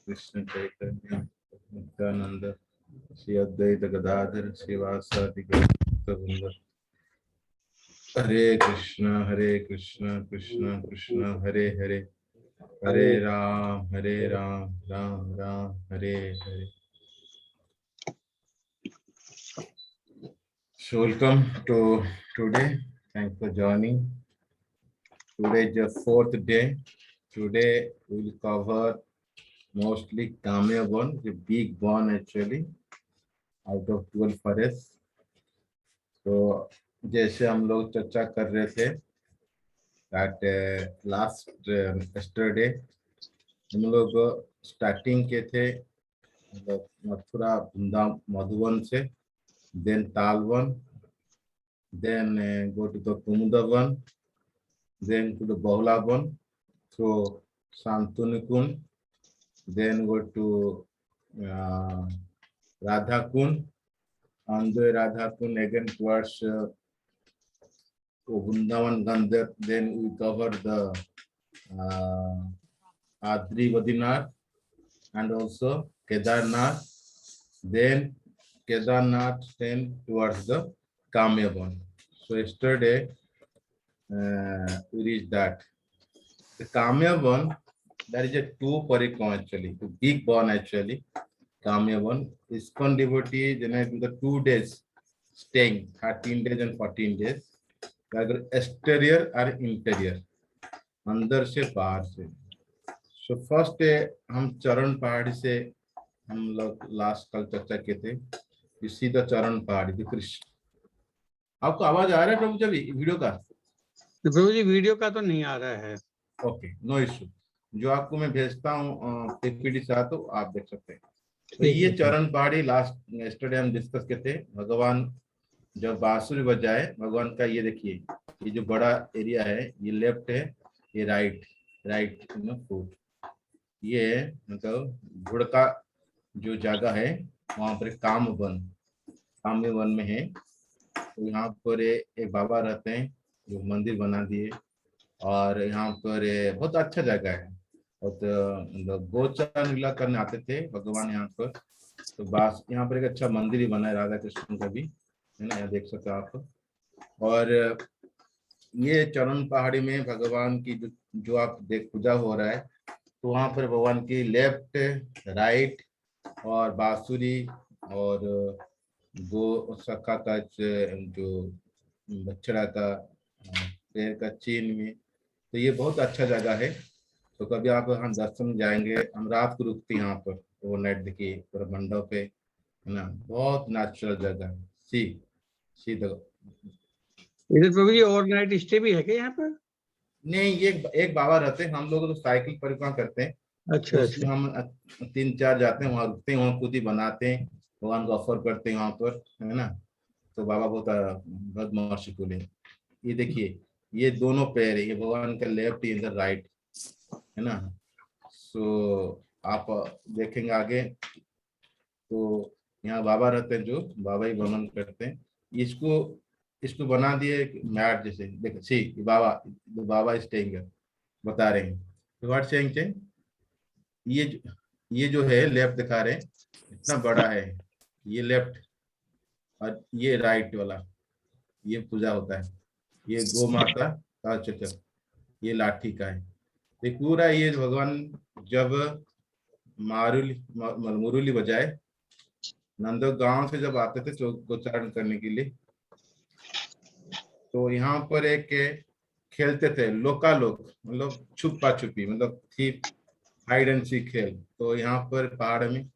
Krishna Chaitanya Nityanand Shri Advaita Gadadhar श्रीवासादि गौरवृंद। Hare Krishna Krishna Krishna Hare Hare, Hare Ram Ram Ram Hare Hare. So welcome to today. Thanks for joining. Today is the fourth day. Today we will cover mostly Kamya one, the big one actually, out of 12 forests. तो जैसे हम लोग चर्चा कर रहे थे that last yesterday हम लोग स्टार्टिंग के थे मथुरा वृंदावन मधुवन से, then Talvan, then go to the Kumudavan, then to the Bahulavan through Santunikun, then go to Radhakun, on the Radhakun again towards Vrindavan Gandhar. Then we cover the Adri Vadinath and also Kedarnath. Then Kedarnath, then towards the Kamyavan. So yesterday we reached that. The Kamyavan, there is a two parikram actually, the big one actually. Kamyavan, ISKCON devotee, then the 2 days staying, 13 days and 14 days. अगर exterior और interior, अंदर से बाहर से. So first हम चरण पहाड़ी से हम लोग लास्ट कल चर्चा किए थे. You see the चरण पहाड़ी, the कृष्ण. आपको आवाज आ रहा है प्रभु जी वीडियो का? प्रभु जी वीडियो का तो नहीं आ रहा है. Okay, no issue. जो आपको मैं भेजता हूँ पीपीटी से तो आप देख सकते हैं. तो ये चरण पहाड़ी लास्ट यस्टरडे हम डिस्कस किए थे. भगवान जब बांसुरी बजाए भगवान का, ये देखिए ये जो बड़ा एरिया है, ये लेफ्ट है, ये राइट फुट. ये मतलब घोड़ का जो जगह है वहां पर काम्य वन में है. तो यहाँ पर एक बाबा रहते हैं जो मंदिर बना दिए, और यहाँ पर बहुत अच्छा जगह है. और तो गोचार लीला करने आते थे भगवान यहाँ पर. तो बस यहाँ पर एक अच्छा मंदिर ही बना है राधा कृष्ण का भी, है ना, यहाँ देख सकते हो आप. और ये चरण पहाड़ी में भगवान की जो आप देख पूजा हो रहा है, तो वहाँ पर भगवान की लेफ्ट राइट और बांसुरी और गो सखा का जो बछड़ा का पैर का चीन में. तो ये बहुत अच्छा जगह है. तो कभी आप हम दर्शन जाएंगे, हम रात को रुकते यहाँ पर ओवरनाइट. देखिए पूरा मंडप पे, है ना, बहुत नेचुरल जगह. सी इधर प्रभु जी ओवरनाइट स्टे भी है क्या यहाँ पर? नहीं, ये एक बाबा रहते हैं. हम लोग तो साइकिल परिक्रमा करते हैं. अच्छा, उसमें हम 3-4 जाते हैं, वहाँ रुकते हैं, वहाँ खुद ही बनाते हैं, भगवान को ऑफर करते हैं वहाँ पर, है ना. तो बाबा बहुत मर्सीफुल है. ये देखिए ये दोनों पैर है, ये भगवान का लेफ्ट इधर राइट, है ना. सो आप देखेंगे आगे तो यहाँ बाबा रहते हैं, जो बाबा ही वर्णन करते हैं. इसको बना दिए मैट जैसे. देखो सी बाबा स्टेइंग बता रहे हैं. व्हाट सेइंग, ये जो है लेफ्ट दिखा रहे हैं, इतना बड़ा है ये लेफ्ट, और ये राइट वाला ये पूजा होता है. ये गो माता का चक्र, ये लाठी का है. ये पूरा ये भगवान जब मुरली बजाए नंदो गांव से जब आते थे गोचारण करने के लिए, तो यहाँ पर एक खेलते थे लोकालोक, मतलब छुपा छुपी, मतलब थी हाइड एंड सीक खेल. तो यहाँ पर पहाड़ में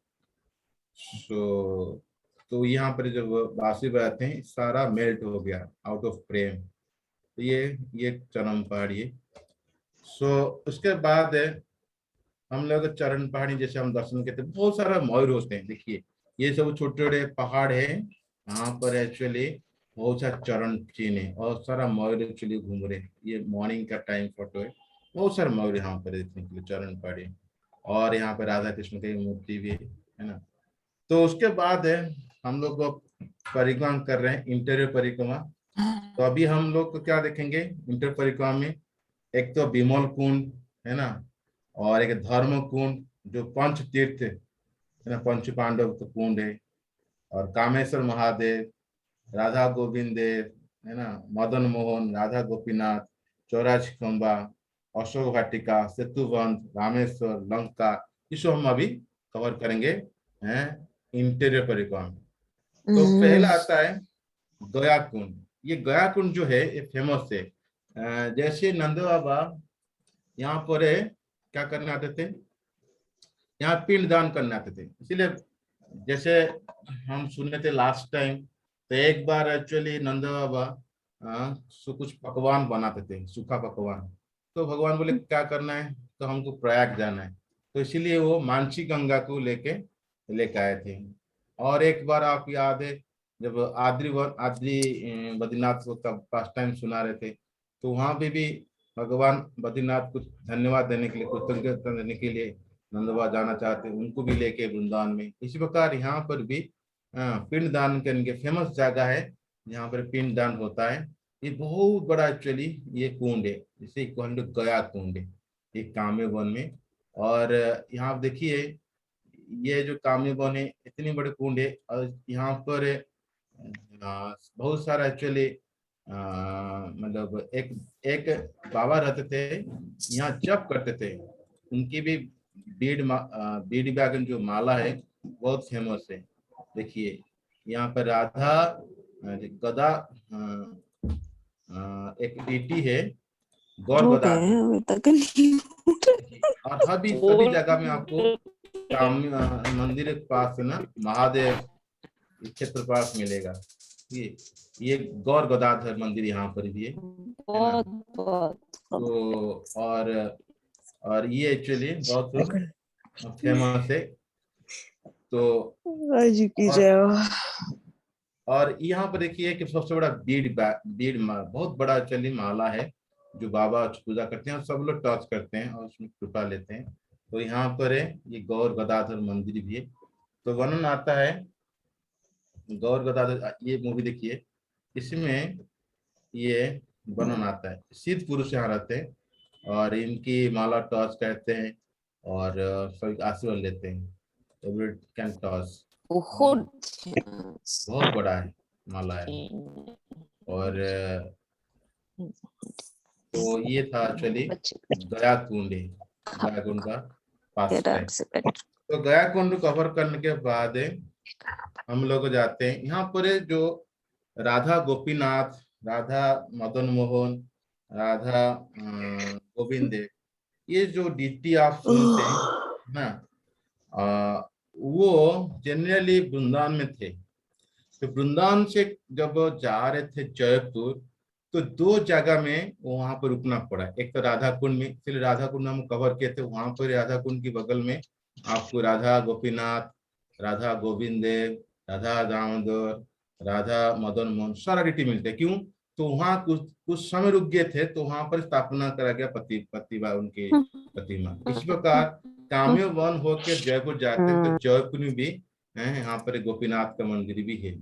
तो यहाँ पर जब बांसुरी बजाते हैं सारा मेल्ट हो गया आउट ऑफ प्रेम. तो ये चरण पहाड़ी है. उसके बाद हम लोग चरण पहाड़ी जैसे हम दर्शन करते, बहुत सारा मयूर होते हैं. देखिए ये सब छोटे छोटे पहाड़ है, यहाँ पर एक्चुअली बहुत सारा चरण चिन्ह है और सारा मयूर एक्चुअली घूम रहे हैं. ये मॉर्निंग का टाइम फोटो है. बहुत सारे मयूर यहाँ पर देखने के लिए चरण पहाड़ी. और यहाँ पर राधा कृष्ण की मूर्ति भी है ना. तो उसके बाद हम लोग परिक्रमा कर रहे हैं, इंटीरियर परिक्रमा. तो अभी हम लोग को क्या देखेंगे इंटर परिक्रमा में? एक तो विमल कुंड है ना, और एक धर्म कुंड, जो पंच तीर्थ है ना, पंच पांडव का कुंड है, और कामेश्वर महादेव, राधा गोविंद देव है ना, मदन मोहन, राधा गोपीनाथ, 84 खंबा, अशोक वाटिका, सेतुवन, रामेश्वर, लंका, ये सब हम अभी कवर करेंगे हैं इंटीरियर परिक्रमा में। तो पहला आता है गया कुंड। ये गया कुंड जो है ये फेमस है। जैसे नंद बाबा यहाँ पर क्या करने आते थे, यहाँ पिंड दान करने आते थे, इसीलिए जैसे हम सुने थे लास्ट टाइम, तो एक बार एक्चुअली नंद बाबा कुछ पकवान बनाते थे, सूखा पकवान। तो भगवान बोले क्या करना है, तो हमको प्रयाग जाना है, तो इसीलिए वो मानसी गंगा को लेके आए थे। और एक बार आप याद है, जब आद्री बद्रीनाथ को तब फर्स्ट टाइम सुना रहे थे, तो वहां पे भी भगवान बद्रीनाथ को धन्यवाद देने के लिए, कृतज्ञता देने के लिए नंदवा जाना चाहते हैं, उनको भी लेके वृंदावन में। इसी प्रकार यहाँ पर भी पिंड दान करने के फेमस जगह है, यहाँ पर पिंड दान होता है। ये बहुत बड़ा एक्चुअली ये कुंड है, जिसे गया कुंड है, ये काम्य वन में। और यहाँ आप देखिए, ये जो काम्य वन है इतनी बड़े कुंड है, और यहाँ पर बहुत सारा एक्चुअली मतलब एक एक बाबा रहते थे, यहाँ जप करते थे। उनकी भी बीड बैगन जो माला है बहुत फेमस है। देखिए यहाँ पर राधा गदा एक डीटी है, गौर हो गदा। गए हैं अभी तक नहीं। और सभी जगह में आपको मंदिर के पास है ना, महादेव क्षेत्र पास मिलेगा। ये गौर गदाधर मंदिर यहाँ पर भी है ना। बहुत बहुत तो और ये एक्चुअली बहुत फेमस है। तो जी की जय हो। और यहाँ पर देखिए कि सबसे बड़ा बहुत बड़ा एक्चुअली माला है, जो बाबा पूजा करते हैं और सब लोग टच करते हैं और उसमें कृपा लेते हैं। तो यहाँ पर है ये गौर गदाधर मंदिर भी है। तो वर्णन आता है गौर गदाधर, ये मूवी देखिए, इसमें ये वर्णन आता है, सिद्ध पुरुष यहाँ रहते हैं और इनकी माला टॉस कहते हैं और सभी आशीर्वाद लेते हैं। एवरी कैन टॉस, बहुत बड़ा है माला है। और तो ये था एक्चुअली गया कुंड है, गया कुंड का पास है। तो गया कुंड कवर करने के बाद हम लोग जाते हैं यहाँ पर जो राधा गोपीनाथ, राधा मदन मोहन, राधा गोविंद, ये जो डीटी आप सुनते हैं ना, वो जनरली वृंदावन में थे। तो वृंदावन से जब जा रहे थे जयपुर, तो 2 जगह में वहां पर रुकना पड़ा। एक तो राधा कुंड में, इसलिए राधा कुंड हम कवर किए थे, वहां पर राधा कुंड के बगल में आपको राधा गोपीनाथ, राधा गोविंद देव, राधा दामोदर, राधा मदन मोहन सारा डिटी मिलते हैं। क्यों, तो वहां कुछ समय रुक गए थे, तो वहां पर स्थापना करा गया प्रतिभा उनके प्रतिमा। इस प्रकार काम्य वन होकर जयपुर जाते हैं, तो जयपुर में भी यहाँ पर गोपीनाथ का मंदिर भी है।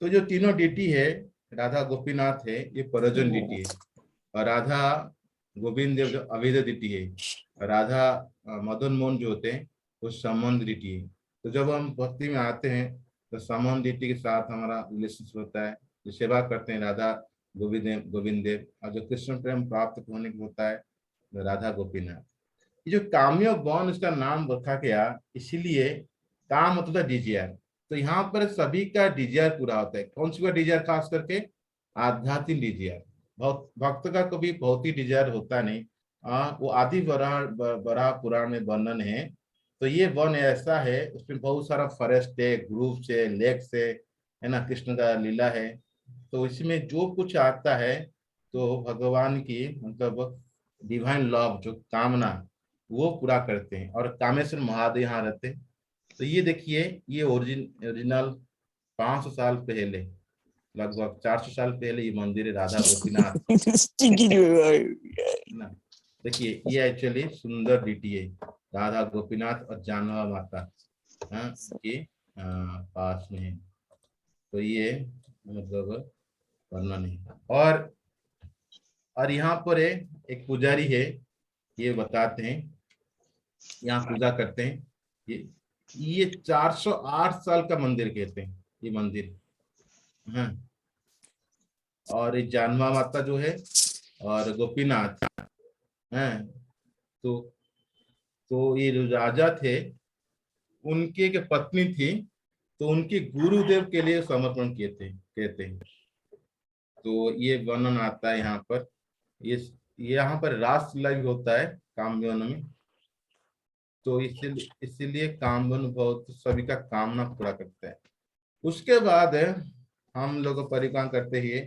तो जो तीनों डीटी है, राधा गोपीनाथ है ये परजन डीटी है, और राधा गोविंद देव जो अवैध डीटी है, राधा मदन मोहन जो होते हैं वो संबंध डीटी है। तो जब हम भक्ति में आते हैं तो संबंध डीटी के साथ हमारा रिलेशनशिप होता है, जो सेवा करते हैं राधा गोविंद देव, और जो कृष्ण प्रेम प्राप्त होने को होता है तो राधा गोपीनाथ। ये जो काम्य वन इसका नाम रखा गया, इसीलिए काम मतलब डिजायर। तो यहाँ पर सभी का डिजायर पूरा होता है। कौन सी का डिजायर, खास करके आध्यात्मिक डिजायर। बहुत भक्त का कभी भौतिक डिजायर होता नहीं। वो आदि बराह पुराण में वर्णन है। तो ये वन ऐसा है, उसमें बहुत सारा फॉरेस्ट है, ग्रुप से, लेक से, है ना, कृष्ण का लीला है। तो इसमें जो कुछ आता है तो भगवान की मतलब डिवाइन लव, जो कामना, वो पूरा करते हैं। और कामेश्वर महादेव यहाँ रहते हैं। तो ये देखिए, ये ओरिजिनल 500 साल पहले, लगभग 400 साल पहले ये मंदिर है राधा गोपीनाथ ना। देखिए ये एक्चुअली सुंदर डीटी है, राधा गोपीनाथ और जानवा माता के पास में है। तो ये मतलब वर्णन है। और यहाँ पर एक पुजारी है, ये बताते हैं यहाँ पूजा करते हैं। ये 408 साल का मंदिर कहते हैं ये मंदिर। हाँ, और ये जानवा माता जो है और गोपीनाथ हैं, तो ये जो राजा थे उनकी एक पत्नी थी, तो उनके गुरुदेव के लिए समर्पण किए थे कहते हैं। तो ये वर्णन आता है यहाँ पर। ये यहाँ पर रासलीला भी होता है कामधेनु में। तो इसीलिए कामधेनु बहुत सभी का कामना पूरा करता है। उसके बाद हम लोग परिक्रमा करते ही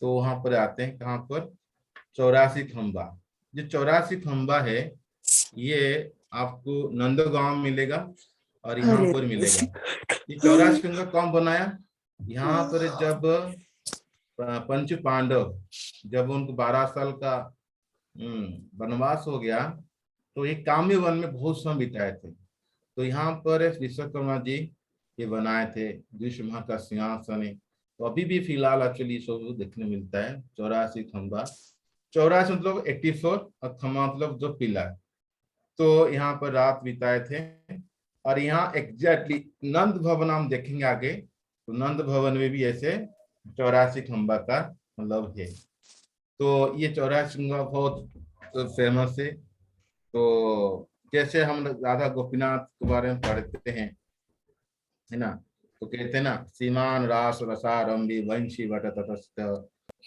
तो वहां पर आते हैं कहाँ पर, 84 खंबा। जो 84 खंबा है ये आपको नंदगांव मिलेगा और यहाँ हरे पर मिलेगा। ये 84 खंबा कौन बनाया? यहाँ पर जब पंच पांडव, जब उनको 12 साल का वनवास हो गया, तो ये काम्य वन में बहुत समय बिताए थे। तो यहाँ पर विश्वकर्मा जी ये बनाए थे द्विशमहा का सिंहासन है। तो अभी भी फिलहाल एक्चुअली सब देखने मिलता है 84 खंबा। 84 मतलब 84 और खंबा मतलब जो पिलर। तो यहाँ पर रात बिताए थे। और यहाँ एग्जैक्टली नंद भवन हम देखेंगे आगे, तो नंद भवन में भी ऐसे 84 खंबा का मतलब है। तो ये 84 खंबा बहुत फेमस है। तो जैसे हम राधा गोपीनाथ के बारे में पढ़ते हैं, है ना, तो कहते हैं ना, सीमान रास रसारंभी वंशी वट ततस्त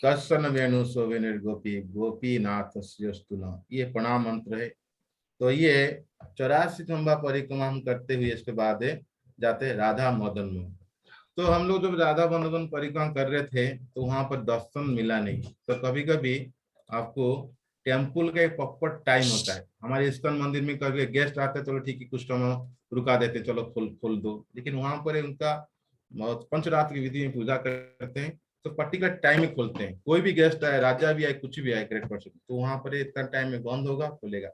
कसन वेणु सोवेनिर गोपी गोपीनाथ स्योस्तुना, ये प्रणाम मंत्र है। तो ये 84 खंबा परिक्रमा हम करते हुए इसके बाद जाते राधा मदन मोहन। तो हम लोग जब राधा मदन परिक्रमा कर रहे थे तो वहां पर दर्शन मिला नहीं। तो कभी कभी आपको टेम्पल का एक प्रॉपर टाइम होता है। हमारे इस्कॉन मंदिर में कभी गेस्ट आते हैं, चलो ठीक है कुछ टाइम रुका देते, चलो खोल खोल दो, लेकिन वहां पर उनका पंचरात्र की विधि में पूजा करते हैं, तो पर्टिकुलर टाइम में खोलते हैं। कोई भी गेस्ट आए, राजा भी आए, कुछ भी आए, ग्रेट पर्सन, तो वहां पर इतना टाइम में बंद होगा, खुलेगा।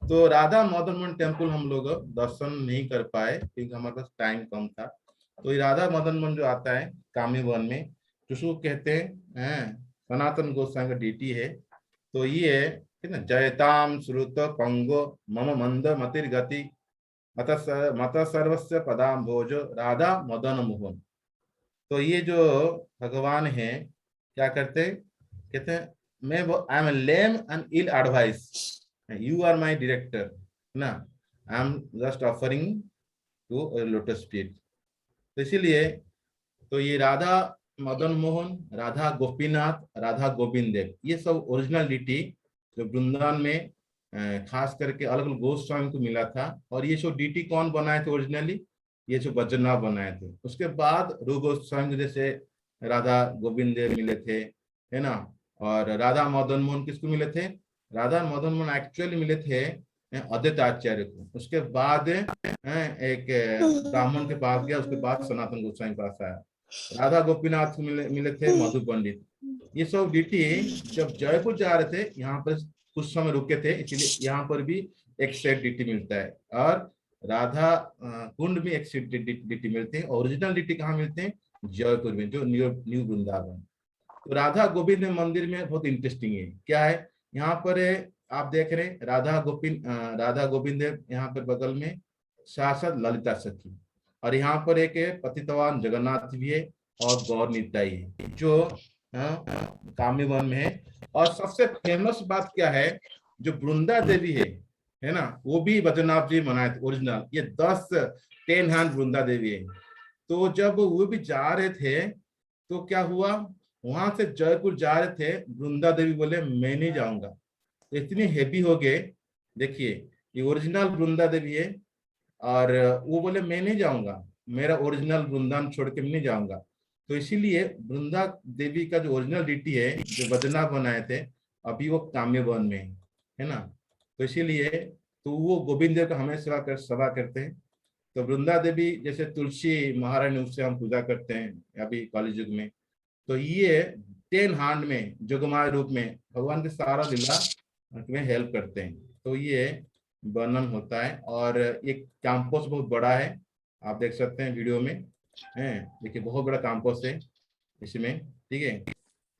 तो राधा मदन मोहन टेम्पल हम लोग दर्शन नहीं कर पाए क्योंकि हमारे पास टाइम कम था। तो ये राधा मदन मोहन जो आता है कामी वन में, जिसको कहते हैं सनातन गोस्वामी का डीटी है। तो ये है ना, जयताम श्रुत पंगो मम मंद मतिर गति मत सर्वस्व पदाम भोज राधा मदन मोहन। तो ये जो भगवान है क्या करते हैं, कहते हैं मैं वो I am lame and ill advice, you are my director ना, I am just offering to lotus feet. तो इसीलिए तो ये राधा मदन मोहन, राधा गोपीनाथ, राधा गोविंद देव, ये सब ओरिजिनल डीटी जो वृंदावन में खास करके अलग अलग गोस्वामी को मिला था। और ये जो डीटी कौन बनाए थे ओरिजिनली, ये जो बजरनाथ बनाए थे। उसके बाद रूप गोस्वामी जैसे राधा गोविंद देव मिले थे, है ना। और राधा मदन मोहन किसको मिले थे? राधा मदन मोहन एक्चुअली मिले थे अद्वैत आचार्य को। उसके बाद एक ब्राह्मण के पास गया, उसके बाद सनातन गोस्वामी के पास आया। राधा गोपीनाथ को मिले थे मधु पंडित। ये सब डीटी जब जयपुर जा रहे थे यहाँ पर कुछ समय रुके थे, इसलिए यहाँ पर भी एक सेट डीटी मिलता है। और राधा कुंड में एक सेट डीटी मिलते हैं। ओरिजिनल डीटी कहाँ मिलते हैं? जयपुर में, जो न्यू वृंदावन। तो राधा गोविंद मंदिर में बहुत इंटरेस्टिंग है, क्या है यहाँ पर आप देख रहे हैं राधा गोविंद यहाँ पर बगल में शासक ललिता सखी, और यहाँ पर एक पतितवान जगन्नाथ भी है और गौर निताई है जो कामी वन में है। और सबसे फेमस बात क्या है, जो वृंदा देवी है ना, वो भी बद्रीनाथ जी मनाए थे ओरिजिनल। ये 10 हैंड वृंदा देवी है। तो जब वो भी जा रहे थे तो क्या हुआ, वहां से जयपुर जा रहे थे, वृंदा देवी बोले मैं नहीं जाऊंगा, तो इतनी हैवी हो गए। देखिए ये ओरिजिनल वृंदा देवी है, और वो बोले मैं नहीं जाऊंगा, मेरा ओरिजिनल वृंदावन छोड़ के मैं नहीं जाऊंगा। तो इसीलिए वृंदा देवी का जो ओरिजिनल डीटी है जो बद्रीनाथ बनाए थे, अभी वो काम्य वन में है ना। तो इसीलिए तो वो गोविंद देव का हमें सेवा करते हैं। तो वृंदा देवी जैसे तुलसी महारानी, उससे हम पूजा करते हैं अभी कलि युग में। तो ये 10 हैंड में जोगमाया रूप में भगवान के सारा लीला में हेल्प करते हैं। तो ये वर्णन होता है। और एक कैंपस बहुत बड़ा है, आप देख सकते हैं वीडियो में है। देखिए बहुत बड़ा कैंपस है इसमें, ठीक है।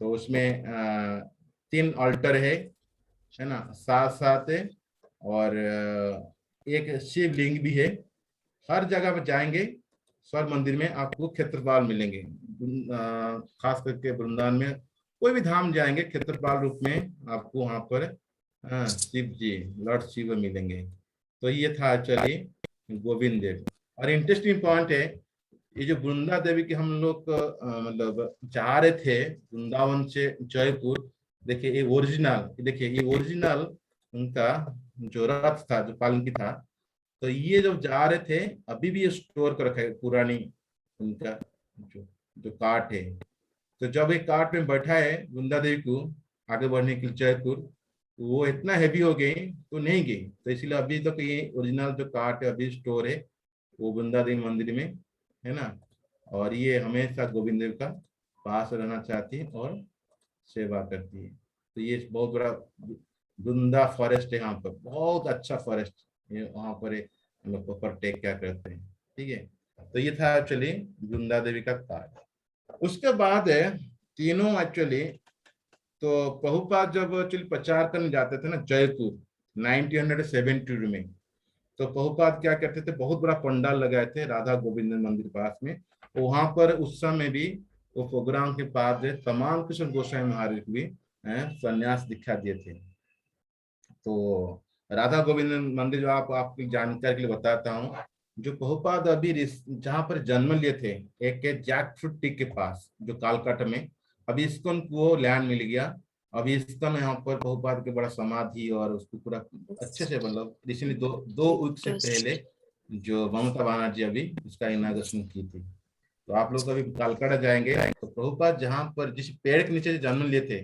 तो उसमें 3 अल्टर है ना, साथ साथ है। और एक शिवलिंग भी है। हर जगह पर जाएंगे स्वर्ग मंदिर में आपको क्षेत्रपाल मिलेंगे। खास करके वृंदावन में कोई भी धाम जाएंगे क्षेत्रपाल रूप में आपको वहां पर शिव जी लॉर्ड शिव मिलेंगे। तो ये था एक्चुअली गोविंद देव। और इंटरेस्टिंग पॉइंट है, ये जो वृंदा देवी के हम लोग मतलब जा रहे थे वृंदावन से जयपुर, देखिए ये ओरिजिनल, देखिए ये ओरिजिनल उनका जो रथ था, जो पालकी था। तो ये जब जा रहे थे अभी भी ये स्टोर कर रखा है पुरानी उनका जो जो कार्ट है। तो जब एक कार्ट में बैठा है वृंदा देवी को आगे बढ़ने के लिए जयपुर, वो इतना हैवी हो गई तो नहीं गई। तो इसलिए अभी तक ये ओरिजिनल जो कार्ट है अभी स्टोर है वो वृंदा देवी मंदिर में है ना। और ये हमेशा गोविंद देव का पास रहना चाहती है और सेवा करती है। तो ये बहुत बड़ा वृंदा फॉरेस्ट है, यहाँ पर बहुत अच्छा फॉरेस्ट, ये वहाँ पर हम लोग प्रॉपर टेक क्या करते हैं। ठीक है, तो ये था एक्चुअली वृंदा देवी का कार्य। उसके बाद है तीनों एक्चुअली, तो प्रभुपाद जब एक्चुअली प्रचार करने जाते थे ना जयपुर 1972 में, तो प्रभुपाद क्या करते थे, बहुत बड़ा पंडाल लगाए थे राधा गोविंद मंदिर पास में। वहां पर उस समय भी वो प्रोग्राम के बाद तमाम कृष्ण गोस्वामी महाराज को भी संन्यास दीक्षा दिए थे। तो राधा गोविंद मंदिर जो आपकी जानकारी के लिए बताता हूँ, जो प्रभुपाद अभी जहाँ पर जन्म लिए थे एक जैक फ्रूट टी के पास जो कालकाटा में, अभी इस्कॉन को लैंड मिल गया। अभी इस्कॉन यहाँ पर प्रभुपाद के बड़ा समाधि और उसको पूरा अच्छे से मतलब रिसेंटली दो वीक से पहले जो ममता बनर्जी अभी उसका इनाग्रेशन की थी। तो आप लोग अभी कालकाटा जाएंगे तो प्रभुपाद जहाँ पर जिस पेड़ के नीचे जन्म लिए थे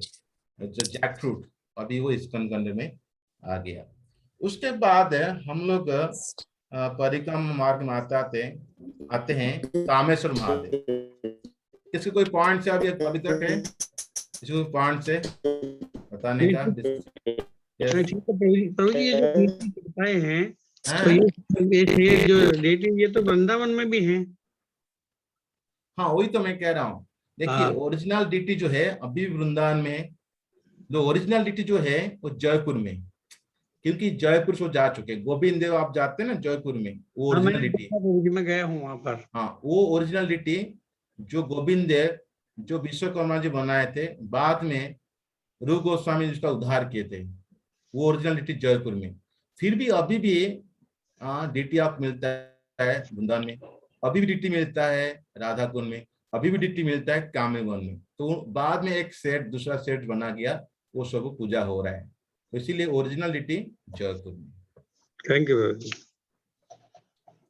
जो जैक फ्रूट, अभी वो इस्कॉन के अंदर में आ गया। उसके बाद हम लोग परिक्रमा मार्ग में आते हैं कामेश्वर महादेव। इसके कोई पॉइंट से अभी तक है, इसके कोई पॉइंट से बताने का? ठीक है प्रभु जी, ये जो नीति बताए हैं तो ये जो नीति ये तो वृंदावन में भी है। हाँ वही तो मैं कह रहा हूँ। देखिए ओरिजिनल डीटी जो है अभी वृंदावन में, जो ओरिजिनल डीटी जो है वो जयपुर में, क्योंकि जयपुर से जा चुके गोविंद देव, आप जाते हैं ना जयपुर में वो ओरिजिनलिटी। मैं गया हूँ वहां पर। हाँ वो ओरिजिनलिटी जो गोविंद देव जो विश्वकर्मा जी बनाए थे, बाद में रूप गोस्वामी जिसका उद्धार किए थे, वो ओरिजिनलिटी जयपुर में। फिर भी अभी भी डीटी आप मिलता है वृंदावन में, अभी भी डीटी मिलता है राधा कुंड में, अभी भी डीटी मिलता है कामेवन में। तो बाद में एक सेट दूसरा सेट बना गया, वो सब पूजा हो रहा है। तो इसीलिए ओरिजिनल डीटी जयपुर में। Thank you.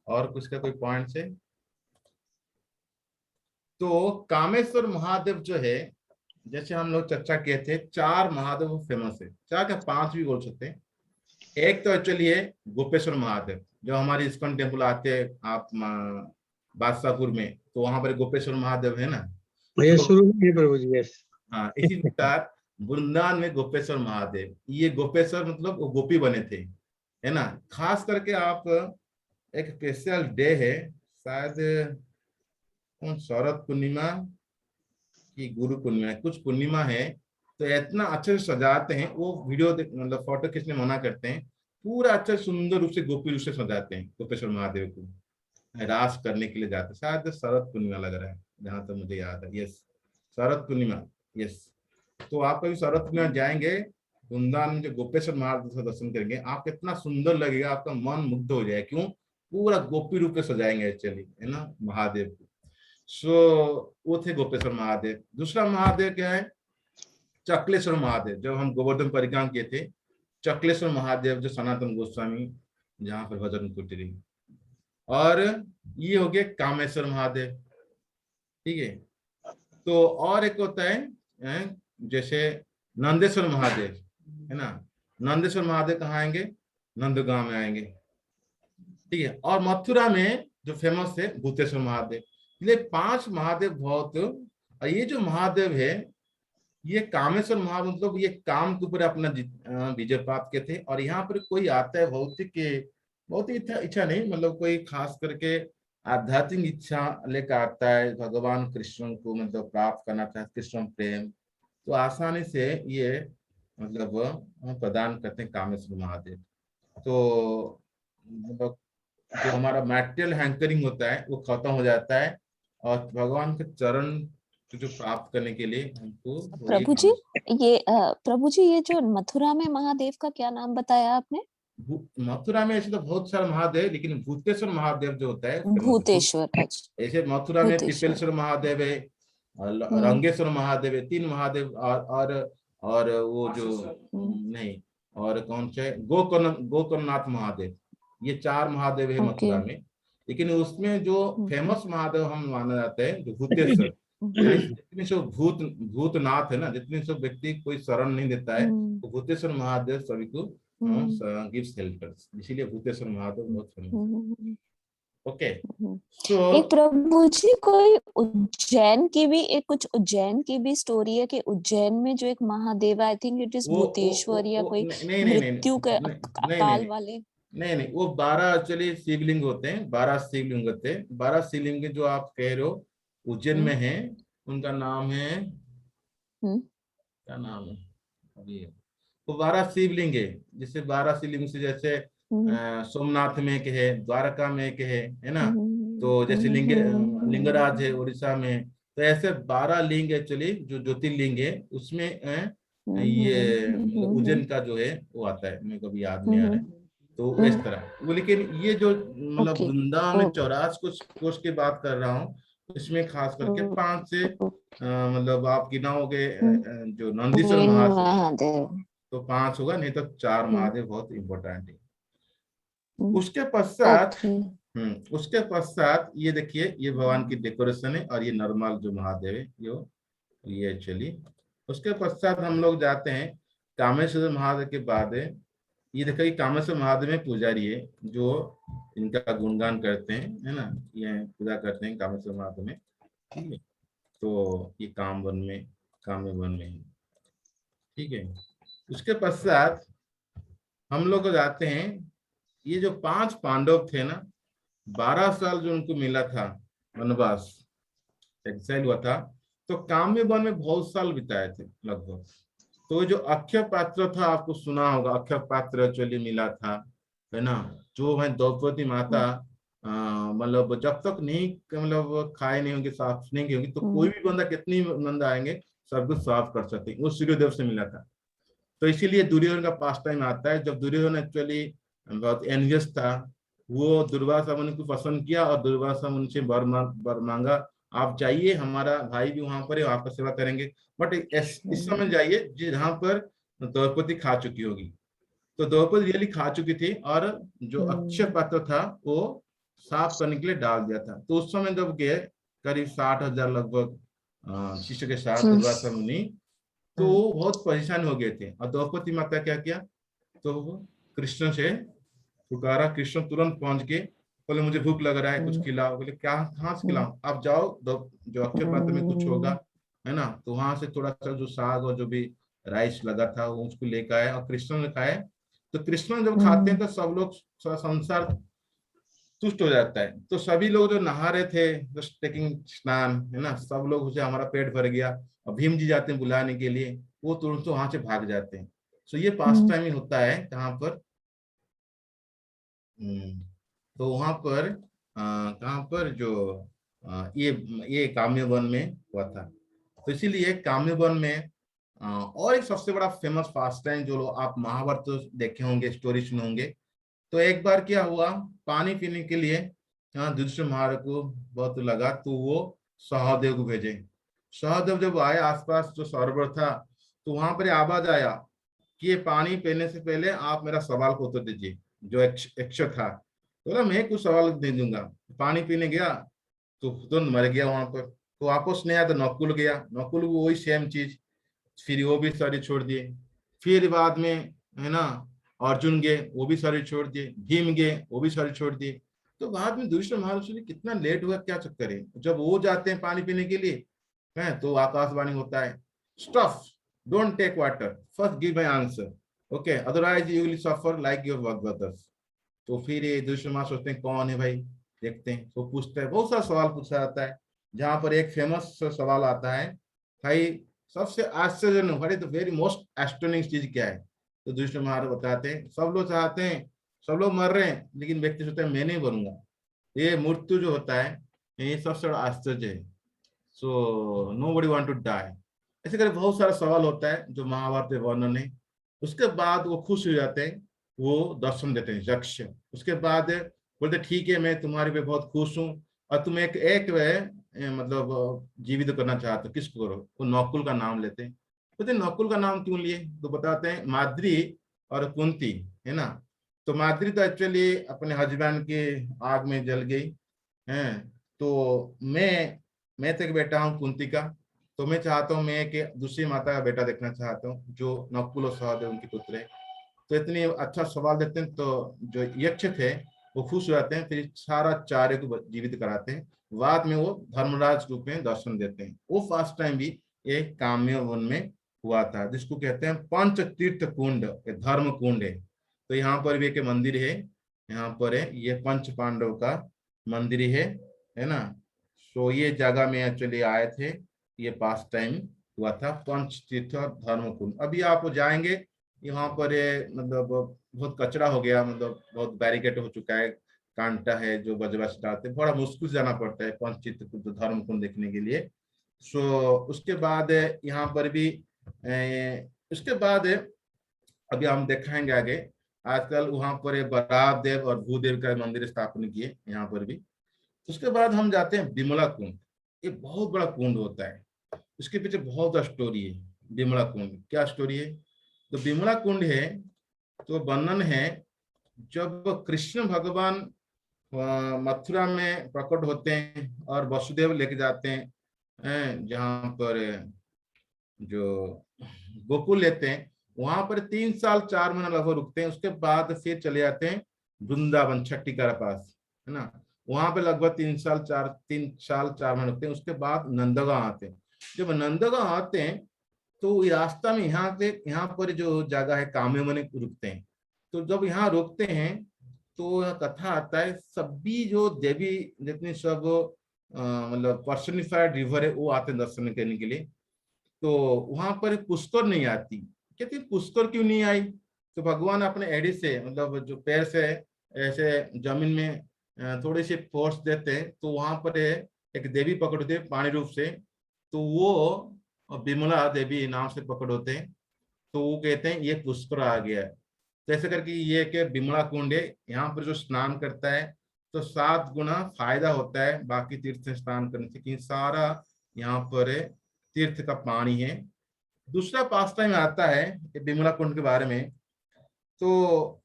और कुछ का कोई पॉइंट है? तो कामेश्वर महादेव जो है, जैसे हम लोग चर्चा किए थे, 4 महादेव फेमस है, 4 क्या 5 भी बोल सकते हैं। एक तो एक्चुअली है गोपेश्वर महादेव, जो हमारे इस्कॉन टेम्पल आते हैं आप बादशाहपुर में, तो वहां पर गोपेश्वर महादेव है ना, ये शुरू में है प्रभु जी। हाँ इसी प्रकार वृंदावन में गोपेश्वर महादेव, ये गोपेश्वर मतलब वो गोपी बने थे है ना। खास करके आप एक स्पेशल डे है शायद शरद पूर्णिमा की गुरु पूर्णिमा, कुछ पूर्णिमा है, तो इतना अच्छे से सजाते हैं वो वीडियो मतलब फोटो खींचने मना करते हैं, पूरा अच्छा सुंदर रूप से गोपी रूप से सजाते हैं गोपेश्वर महादेव को, रास करने के लिए जाते हैं। शायद शरद पूर्णिमा लग रहा है जहां तक मुझे याद है। Yes Sharad Purnima, yes. तो आप कभी शरद पूर्णिमा जाएंगे वृंदावन में जो गोपेश्वर महादेव का दर्शन करेंगे, आप इतना सुंदर लगेगा, आपका मन मुग्ध हो जाए। क्यों? पूरा गोपी रूप में सजाएंगे एक्चुअली है ना महादेव को। सो वो थे गोपेश्वर महादेव। दूसरा महादेव क्या है? चक्लेश्वर महादेव। जब हम गोवर्धन परिक्रमा किए थे, चक्लेश्वर महादेव जो सनातन गोस्वामी जहाँ पर भजन कुटीरी। और ये हो गया कामेश्वर महादेव, ठीक है। तो और एक होता है जैसे नंदेश्वर महादेव है ना। नंदेश्वर महादेव कहाँ आएंगे? नंदगांव में आएंगे, ठीक है। और मथुरा में जो फेमस है भूतेश्वर महादेव। ये 5 महादेव बहुत, और ये जो महादेव है ये कामेश्वर महादेव मतलब ये काम के ऊपर अपना विजय प्राप्त किए थे। और यहाँ पर कोई आता है भौतिक इच्छा नहीं, मतलब कोई खास करके आध्यात्मिक इच्छा लेकर आता है, भगवान कृष्ण को मतलब प्राप्त करना चाहता है, कृष्ण प्रेम, तो आसानी से ये मतलब प्रदान करते हैं कामेश्वर महादेव। तो मतलब जो हमारा मैटेरियल हैंकरिंग होता है वो खत्म हो जाता है, और भगवान के चरण जो प्राप्त करने के लिए हमको वही प्रभु जी, प्रभु जी, ये जो मथुरा में महादेव का क्या नाम बताया आपने? मथुरा में ऐसे तो बहुत सारे महादेव, लेकिन भूतेश्वर महादेव जो होता है famous है। भूतेश्वर, अच्छा, ऐसे मथुरा में भूतेश्वर। तिपेश्वर महादेव है, रंगेश्वर महादेव है, 3 महादेव, और वो जो नहीं, और कौन से गोकर्णनाथ महादेव, ये 4 महादेव है ओके। मथुरा में। लेकिन उसमें जो फेमस महादेव हम माना जाता है जो भूतेश्वर, हम्म, जितने सब भूतनाथ है ना, जितने सब व्यक्ति कोई शरण नहीं देता है, तो भूतेश्वर महादेव सभी को गिव्स हेल्पर, इसीलिए भूतेश्वर महादेव बहुत फेमस। ओके, तो एक प्रभु जी, कोई उज्जैन की भी कुछ उज्जैन की भी स्टोरी है कि उज्जैन में जो एक Mahadev, I think it is Bhuteshwar या कोई मृत्यु के अकाल वाले। नहीं, वो 12 एक्चुअली शिवलिंग होते हैं, 12 शिवलिंग होते हैं। 12 शिवलिंग जो आप कह रहे हो उज्जैन में है, उनका नाम है, क्या नाम है अभी, तो 12 शिवलिंग है। जैसे 12 शिवलिंग से जैसे सोमनाथ में एक है, द्वारका में एक है ना, तो जैसे लिंगराज है उड़ीसा में, तो ऐसे 12 लिंग एक्चुअली जो ज्योतिर्लिंग है उसमें ये उज्जैन का जो है वो आता है, मेरे को भी याद नहीं आ रहा है। तो इस तरह वो, लेकिन ये जो मतलब वृंदावन में 84 कोष की बात कर रहा हूँ, इसमें खास करके 5 से मतलब आप गिनाओगे जो नंदीश्वर महादेव तो 5 होगा, नहीं तो 4 महादेव बहुत इम्पोर्टेंट है। उसके पश्चात ये देखिए, ये भगवान की डेकोरेशन है, और ये नॉर्मल जो महादेव है ये एक्चुअली। उसके पश्चात हम लोग जाते हैं कामेश्वर महादेव के बाद। ये देखिए कामेश्वर महादेव में पुजारी है जो इनका गुणगान करते हैं, है ना, ये पूजा करते हैं कामेश्वर महादेव में, ठीक है। तो ये काम्यवन में है, ठीक है। उसके पश्चात हम लोग जाते हैं, ये जो 5 पांडव थे ना, 12 साल जो उनको मिला था वनवास, एक्साइल हुआ था, तो काम्यवन में बहुत साल बिताए थे लगभग। तो जो अक्षय पात्र था, आपको सुना होगा, अक्षय पात्र एक्चुअली मिला था, है ना, जो है द्रौपदी माता मतलब जब तक नहीं मतलब खाए नहीं होंगे, साफ नहीं होंगे, तो कोई भी बंदा, कितनी बंदा आएंगे सबको साफ कर सकते, वो सूर्यदेव से मिला था। तो इसीलिए दुर्योधन का पास टाइम आता है, जब दुर्योधन एक्चुअली बहुत एनवियस था, वो दुर्वासा मुनि को पसंद किया, और दुर्वासा मुनि से वर मांगा, आप जाइए, हमारा भाई भी वहां पर है, आपका सेवा करेंगे, बट इस समय जाइए जहाँ पर द्रौपदी खा चुकी होगी। तो द्रौपदी रियली खा चुकी थी, और जो अक्षय पात्र था वो साफ करने के लिए डाल दिया था। तो उस समय जब गए करीब 60,000 लगभग शिष्य के साथ दुर्वासा मुनि, तो वो बहुत परेशान हो गए थे। और द्रौपदी माता क्या किया, तो कृष्ण से पुकारा, कृष्ण तुरंत पहुंच के बोले मुझे भूख लग रहा है, कुछ खिलाओ। बोले क्या, कहाँ से खिलाओ, आप जाओ जो अक्षय पात्र में कुछ होगा, है ना, तो वहां से थोड़ा सा जो साग और जो भी राइस लगा था वो उसको लेकर आए, और कृष्ण ने खाए। तो कृष्ण जब खाते हैं तो सब लोग संसार तुष्ट हो जाता है। तो सभी लोग जो नहा रहे थे, जस्ट टेकिंग स्नान, है ना, सब लोग उसे हमारा पेट भर गया, और भीम जी जाते हैं बुलाने के लिए, वो तुरंत वहां से भाग जाते हैं। सो ये पास टाइम ही होता है कहाँ पर, तो वहां पर कहाँ पर जो ये काम्यवन में हुआ था। तो इसीलिए काम्यवन में और एक सबसे बड़ा फेमस फास्ट टाइम जो लोग आप महाभारत देखे होंगे, स्टोरी सुने होंगे। तो एक बार क्या हुआ, पानी पीने के लिए युधिष्ठिर महाराज को बहुत लगा, तो वो सहदेव को भेजे। सहदेव जब आए, आसपास जो सरोवर था, तो वहां पर आवाज आया कि ये पानी पीने से पहले आप मेरा सवाल को उत्तर दीजिए। जो यक्ष था बोला मैं कुछ सवाल दे दूंगा। पानी पीने गया तो तुरंत मर गया वहां पर। तो वापस नहीं आया तो नकुल गया, नकुल को वही सेम चीज, फिर वो भी शरीर छोड़ दिए। फिर बाद में, है ना, अर्जुन गए, वो भी शरीर छोड़ दिए। भीम गए, वो भी शरीर छोड़ दिए। तो बाद में युधिष्ठिर महाराज कितना लेट हुआ, क्या चक्कर है। जब वो जाते हैं पानी पीने के लिए, है, तो आकाशवाणी होता है, stuff, don't take water, first give my answer, okay, otherwise you will suffer like your brothers. तो फिर ये युधिष्ठिर महाराज सोचते हैं कौन है भाई, देखते हैं। तो पूछते हैं, बहुत सारा सवाल पूछा जाता है, जहां पर एक फेमस सवाल आता है, भाई सबसे आश्चर्य what is the very most astonishing चीज क्या है। तो युधिष्ठिर महाराज बताते हैं, सब लोग चाहते हैं सब लोग मर रहे हैं लेकिन व्यक्ति सोचता है मैं नहीं मरूंगा। ये मृत्यु जो होता है ये सबसे बड़ा आश्चर्य है। So nobody want to die. ऐसे करके बहुत सारा सवाल होता है जो महाभारत में वर्णन है। उसके बाद वो खुश हो जाते हैं, वो दर्शन देते हैं यक्ष। उसके बाद बोलते ठीक है मैं तुम्हारे पे बहुत खुश हूँ और तुम एक मतलब जीवित करना चाहते हो, किसको करो? वो नकुल का नाम लेते हैं। बोलते नकुल का नाम क्यों लिए? तो बताते हैं माद्री और कुंती है ना। तो माद्री तो एक्चुअली अपने हस्बैंड के आग में जल गई है। तो मैं तो एक बेटा हूँ कुंती का, तो मैं चाहता हूँ मैं एक दूसरी माता का बेटा देखना चाहता हूँ जो नकुल और सहदेव उनके पुत्र है। तो इतनी अच्छा सवाल देते हैं तो जो यक्ष थे वो खुश हो जाते हैं, फिर सारा चार्य को जीवित कराते हैं। बाद में वो धर्मराज रूप में दर्शन देते हैं। वो फर्स्ट टाइम भी एक काम्य वन में हुआ था, जिसको कहते हैं पंच तीर्थ कुंड, धर्म कुंड है। तो यहाँ पर भी एक मंदिर है, यहाँ पर है ये पंच पांडव का मंदिर है ना। सो ये जगह में एक्चुअली आए थे, ये पास टाइम हुआ था पंच तीर्थ धर्म कुंड। अभी आप जाएंगे यहाँ पर मतलब बहुत कचरा हो गया, मतलब बहुत बैरिकेड हो चुका है, कांटा है जो बजरंग डालते, बड़ा मुश्किल से जाना पड़ता है पंचचित्र कुंड धर्म कुंड देखने के लिए। सो उसके बाद यहाँ पर भी उसके बाद अभी हम दिखाएंगे आगे। आजकल वहां पर बराह देव और भूदेव का मंदिर स्थापना किए यहाँ पर भी। उसके बाद हम जाते हैं बिमला कुंड। ये बहुत बड़ा कुंड होता है, इसके पीछे बहुत स्टोरी है। बिमला कुंड क्या स्टोरी है? तो बिमला कुंड है तो वर्णन है जब कृष्ण भगवान मथुरा में प्रकट होते हैं और वसुदेव लेके जाते हैं जहाँ पर जो गोकुल लेते हैं, वहां पर 3 साल 4 महीना लगभग रुकते हैं। उसके बाद फिर चले जाते हैं वृंदावन छट्टिका के पास है ना। वहां पे लगभग 3 साल 4 महीने रुकते हैं। उसके बाद नंदगांव आते हैं। जब नंदगांव आते हैं तो रास्ता में यहाँ पर जो जगह है काम्यवन रुकते हैं। तो जब यहाँ रुकते हैं तो कथा आता है सभी जो देवी जितनी सब मतलब पर्सनिफाइड रिवर है वो आते हैं दर्शन करने के लिए। तो वहां पर पुष्कर नहीं आती। कहती पुष्कर क्यों नहीं आई? तो भगवान अपने एड़ी से मतलब जो पैर से ऐसे जमीन में थोड़ी सी फोर्स देते हैं तो वहां पर एक देवी पकड़ होती है पानी रूप से। तो वो बिमला देवी नाम से पकड़ होते हैं। तो वो कहते हैं ये पुष्कर आ गया है। तो ऐसे करके ये कि बिमला कुंड है, यहाँ पर जो स्नान करता है तो 7 गुना फायदा होता है बाकी तीर्थ से स्नान करने से, कि सारा यहाँ पर तीर्थ का पानी है। दूसरा पास टाइम आता है बिमला कुंड के बारे में। तो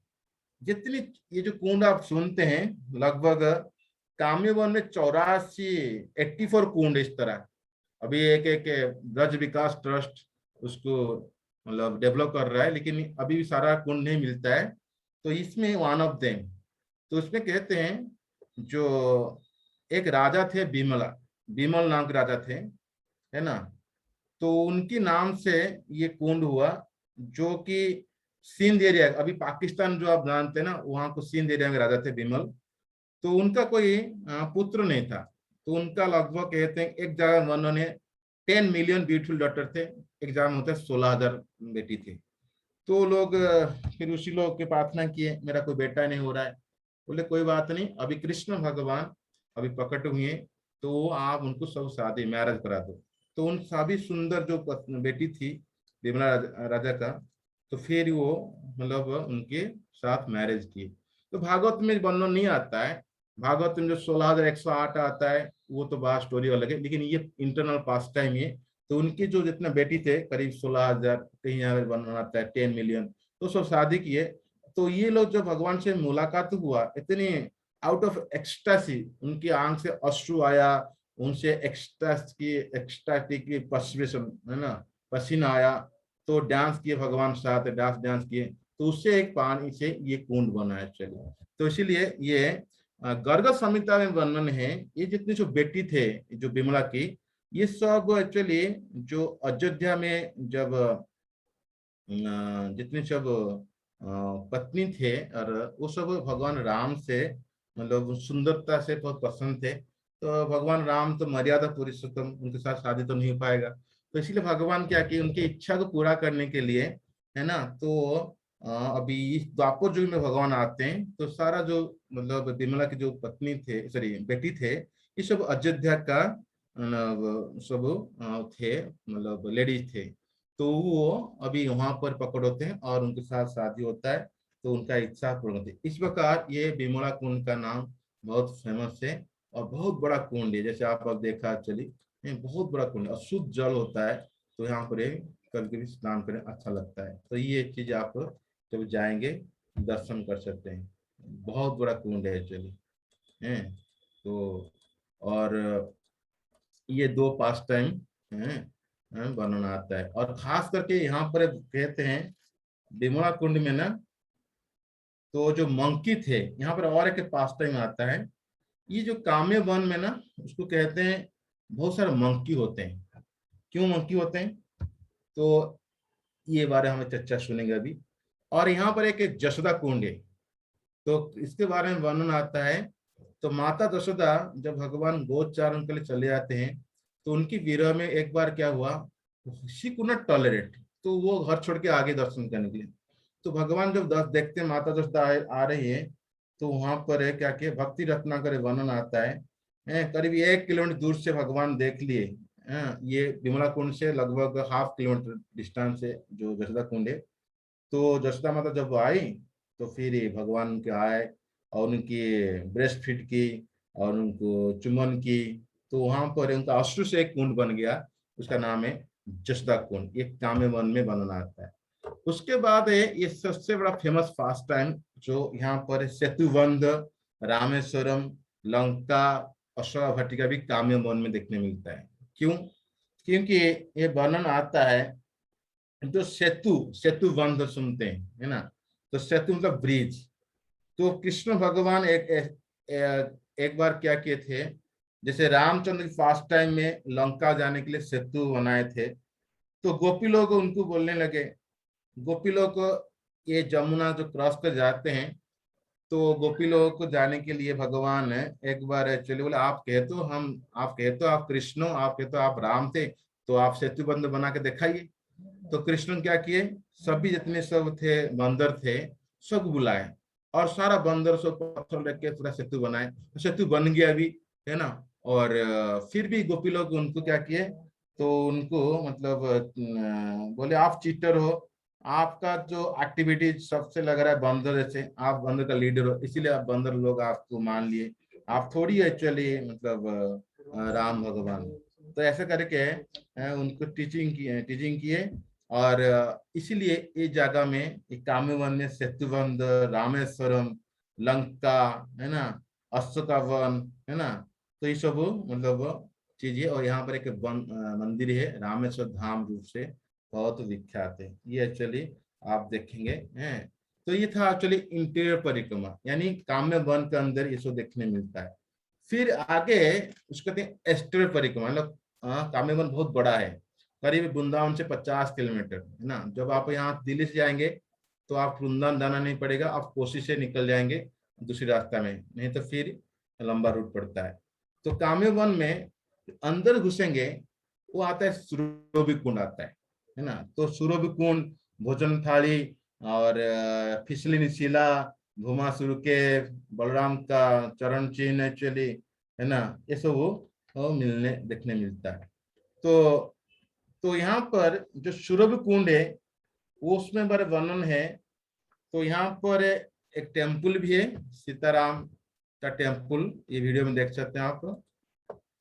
जितनी ये जो कुंड आप सुनते हैं लगभग काम्यवन में 84 कुंड इस तरह। अभी एक ब्रज विकास ट्रस्ट उसको मतलब डेवलप कर रहा है, लेकिन अभी भी सारा कुंड नहीं मिलता है। तो इसमें वन ऑफ देम, तो उसमें कहते हैं जो एक राजा थे विमल नाम के राजा थे है ना। तो उनके नाम से ये कुंड हुआ, जो कि सिंध एरिया, अभी पाकिस्तान जो आप जानते हैं ना, वहां को सिंध एरिया में राजा थे विमल। तो उनका कोई पुत्र नहीं था। तो उनका लगभग कहते हैं एक जगह उन्होंने 10 मिलियन ब्यूटीफुल डॉटर थे, एक जगह में होता है 16,000 बेटी थी। तो लोग फिर उसी लोग के प्रार्थना किए मेरा कोई बेटा नहीं हो रहा है। बोले कोई बात नहीं, अभी कृष्ण भगवान अभी प्रकट हुए तो आप उनको सब शादी मैरिज करा दो। तो उन सभी सुंदर जो बेटी थी विमला राजा का, तो फिर वो मतलब उनके साथ मैरिज किए। तो भागवत में वर्णन नहीं आता है। भागवत में जो 16,108 आता है वो तो बात स्टोरी अलग है, लेकिन ये इंटरनल पास टाइम है। तो उनके जो जितने बेटी थे करीब 16,000, कहीं यहाँ वर्णन आता है 10 मिलियन, तो सब शादी किए। तो ये लोग जो भगवान से मुलाकात हुआ, इतनी आउट ऑफ एक्सटेसी, उनकी आंख से अश्रु आया, उनसे एक्सटैटिक पर्सुएशन है ना, पसीना आया। तो डांस किए भगवान साथ, डांस किए, तो उससे एक पानी से ये कुंड बना है। चलिए, तो इसीलिए ये गर्ग संहिता में वर्णन है। ये जितनी जो बेटी थे जो बिमला की, ये सब एक्चुअली जो अयोध्या में जब जितने सब पत्नी थे और वो सब भगवान राम से मतलब सुंदरता से बहुत पसंद थे। तो भगवान राम तो मर्यादा पुरुषोत्तम, उनके साथ शादी तो नहीं हो पाएगा। तो इसीलिए भगवान क्या कि उनकी इच्छा को पूरा करने के लिए है ना, तो अभी इस द्वापर युग में भगवान आते हैं तो सारा जो मतलब विमला की जो पत्नी थे, सॉरी बेटी थे, ये सब अयोध्या का मतलब सब थे, मतलब लेडीज थे। तो वो अभी वहां पर पकड़ होते हैं और उनके साथ शादी होता है, तो उनका इच्छा पूर्ण होती है। इस प्रकार ये विमला कुंड का नाम बहुत फेमस है और बहुत बड़ा कुंड है। जैसे आप अब देखा चली, ये बहुत बड़ा कुंड है और शुद्ध जल होता है, तो यहाँ पर कभी कभी स्नान करें अच्छा लगता है। तो ये चीज आप जब जाएंगे दर्शन कर सकते हैं। बहुत बड़ा कुंड है एक्चुअली है। तो और ये दो पास टाइम है वर्णन आता है। और खास करके यहाँ पर कहते हैं विमला कुंड में ना, तो जो मंकी थे यहाँ पर और एक पास टाइम आता है। ये जो काम्य वन में ना, उसको कहते हैं बहुत सारे मंकी होते हैं। क्यों मंकी होते हैं, तो ये बारे हमें चर्चा सुनेंगे अभी। और यहाँ पर एक जसोदा कुंड है, तो इसके बारे में वर्णन आता है। तो माता जसोदा जब भगवान गोचारण के लिए चले जाते हैं, तो उनकी विरह में एक बार क्या हुआ, शी कुड नॉट टॉलरेट, तो वो घर छोड़ के आगे दर्शन करने के लिए। तो भगवान जब देखते हैं माता जसोदा आ रही है, तो वहां पर है क्या कि भक्ति रत्नाकर वर्णन आता है, करीब 1 किलोमीटर दूर से भगवान देख लिए। ये विमला कुंड से लगभग 1/2 किलोमीटर डिस्टेंस है जो जसोदा कुंड है। तो जसोदा माता जब आई, तो फिर भगवान उनके आए और उनकी ब्रेस्ट फीड की और उनको चुम्बन की। तो वहां पर उनका अश्रु से एक कुंड बन गया, उसका नाम है जसोदा कुंड। ये काम्य वन में बनना आता है। उसके बाद है ये सबसे बड़ा फेमस फास्ट टाइम जो यहाँ पर सेतुबंध, रामेश्वरम, लंका, अशोका वाटिका भी काम्य वन में देखने मिलता है। क्यों, क्योंकि ये वर्णन आता है, जो सेतु सेतु बंध सुनते हैं है ना, तो सेतु मतलब ब्रिज। तो कृष्ण भगवान एक बार क्या किए थे, जैसे रामचंद्र फास्ट टाइम में लंका जाने के लिए सेतु बनाए थे, तो गोपी लोग उनको बोलने लगे। गोपी लोग ये जमुना जो क्रॉस कर जाते हैं, तो गोपी लोगों को जाने के लिए भगवान एक बार एक्चुअली बोले, आप कहे तो आप कृष्ण, आप कहे तो आप राम थे, तो आप सेतु बंध बना के दिखाइए। तो कृष्ण क्या किए, सभी जितने सब थे बंदर थे सब बुलाए और सारा बंदर सब पत्थर लेके पूरा सेतु बनाए। सेतु बन गया अभी है ना। और फिर भी गोपी लोग उनको क्या किए, तो उनको मतलब बोले आप चीटर हो, आपका जो एक्टिविटी सबसे लग रहा है बंदर जैसे, आप बंदर का लीडर हो, इसीलिए आप बंदर लोग आपको मान लिए, आप थोड़ी एक्चुअली मतलब राम भगवान। तो ऐसे करके उनको टीचिंग किए। और इसीलिए इस जगह में काम्यवन में सेतुबंध, रामेश्वरम, लंका है ना, अशोका वन है ना, तो ये सब मतलब चीजें। और यहाँ पर एक मंदिर है रामेश्वर धाम रूप से बहुत विख्यात है। ये एक्चुअली आप देखेंगे हैं। तो ये था एक्चुअली इंटीरियर परिक्रमा, यानी काम्य वन के अंदर ये सब देखने मिलता है। फिर आगे उसको कहते हैं एक्सटीरियर परिक्रमा, मतलब काम्य वन बहुत बड़ा है, करीब वृंदावन से 50 किलोमीटर है ना। जब आप यहाँ दिल्ली से जाएंगे तो आप वृंदावन जाना नहीं पड़ेगा, आप कोसी से निकल जाएंगे दूसरी रास्ता में, नहीं तो फिर लंबा रूट पड़ता है। तो काम्य वन में अंदर घुसेंगे, वो आता है सुरभि कुंड आता है ना। तो सुरभि कुंड, भोजन थाली और फिसलिनी शिला, भूमासुर के, बलराम का चरण चिन्ह एक्चुअली है ना, ये सब वो मिलने देखने मिलता है। तो यहाँ पर जो सुरभि कुंड है वो उसमें बड़े वर्णन है। तो यहाँ पर एक टेम्पल भी है, सीताराम का टेम्पल, ये वीडियो में देख सकते हैं आप।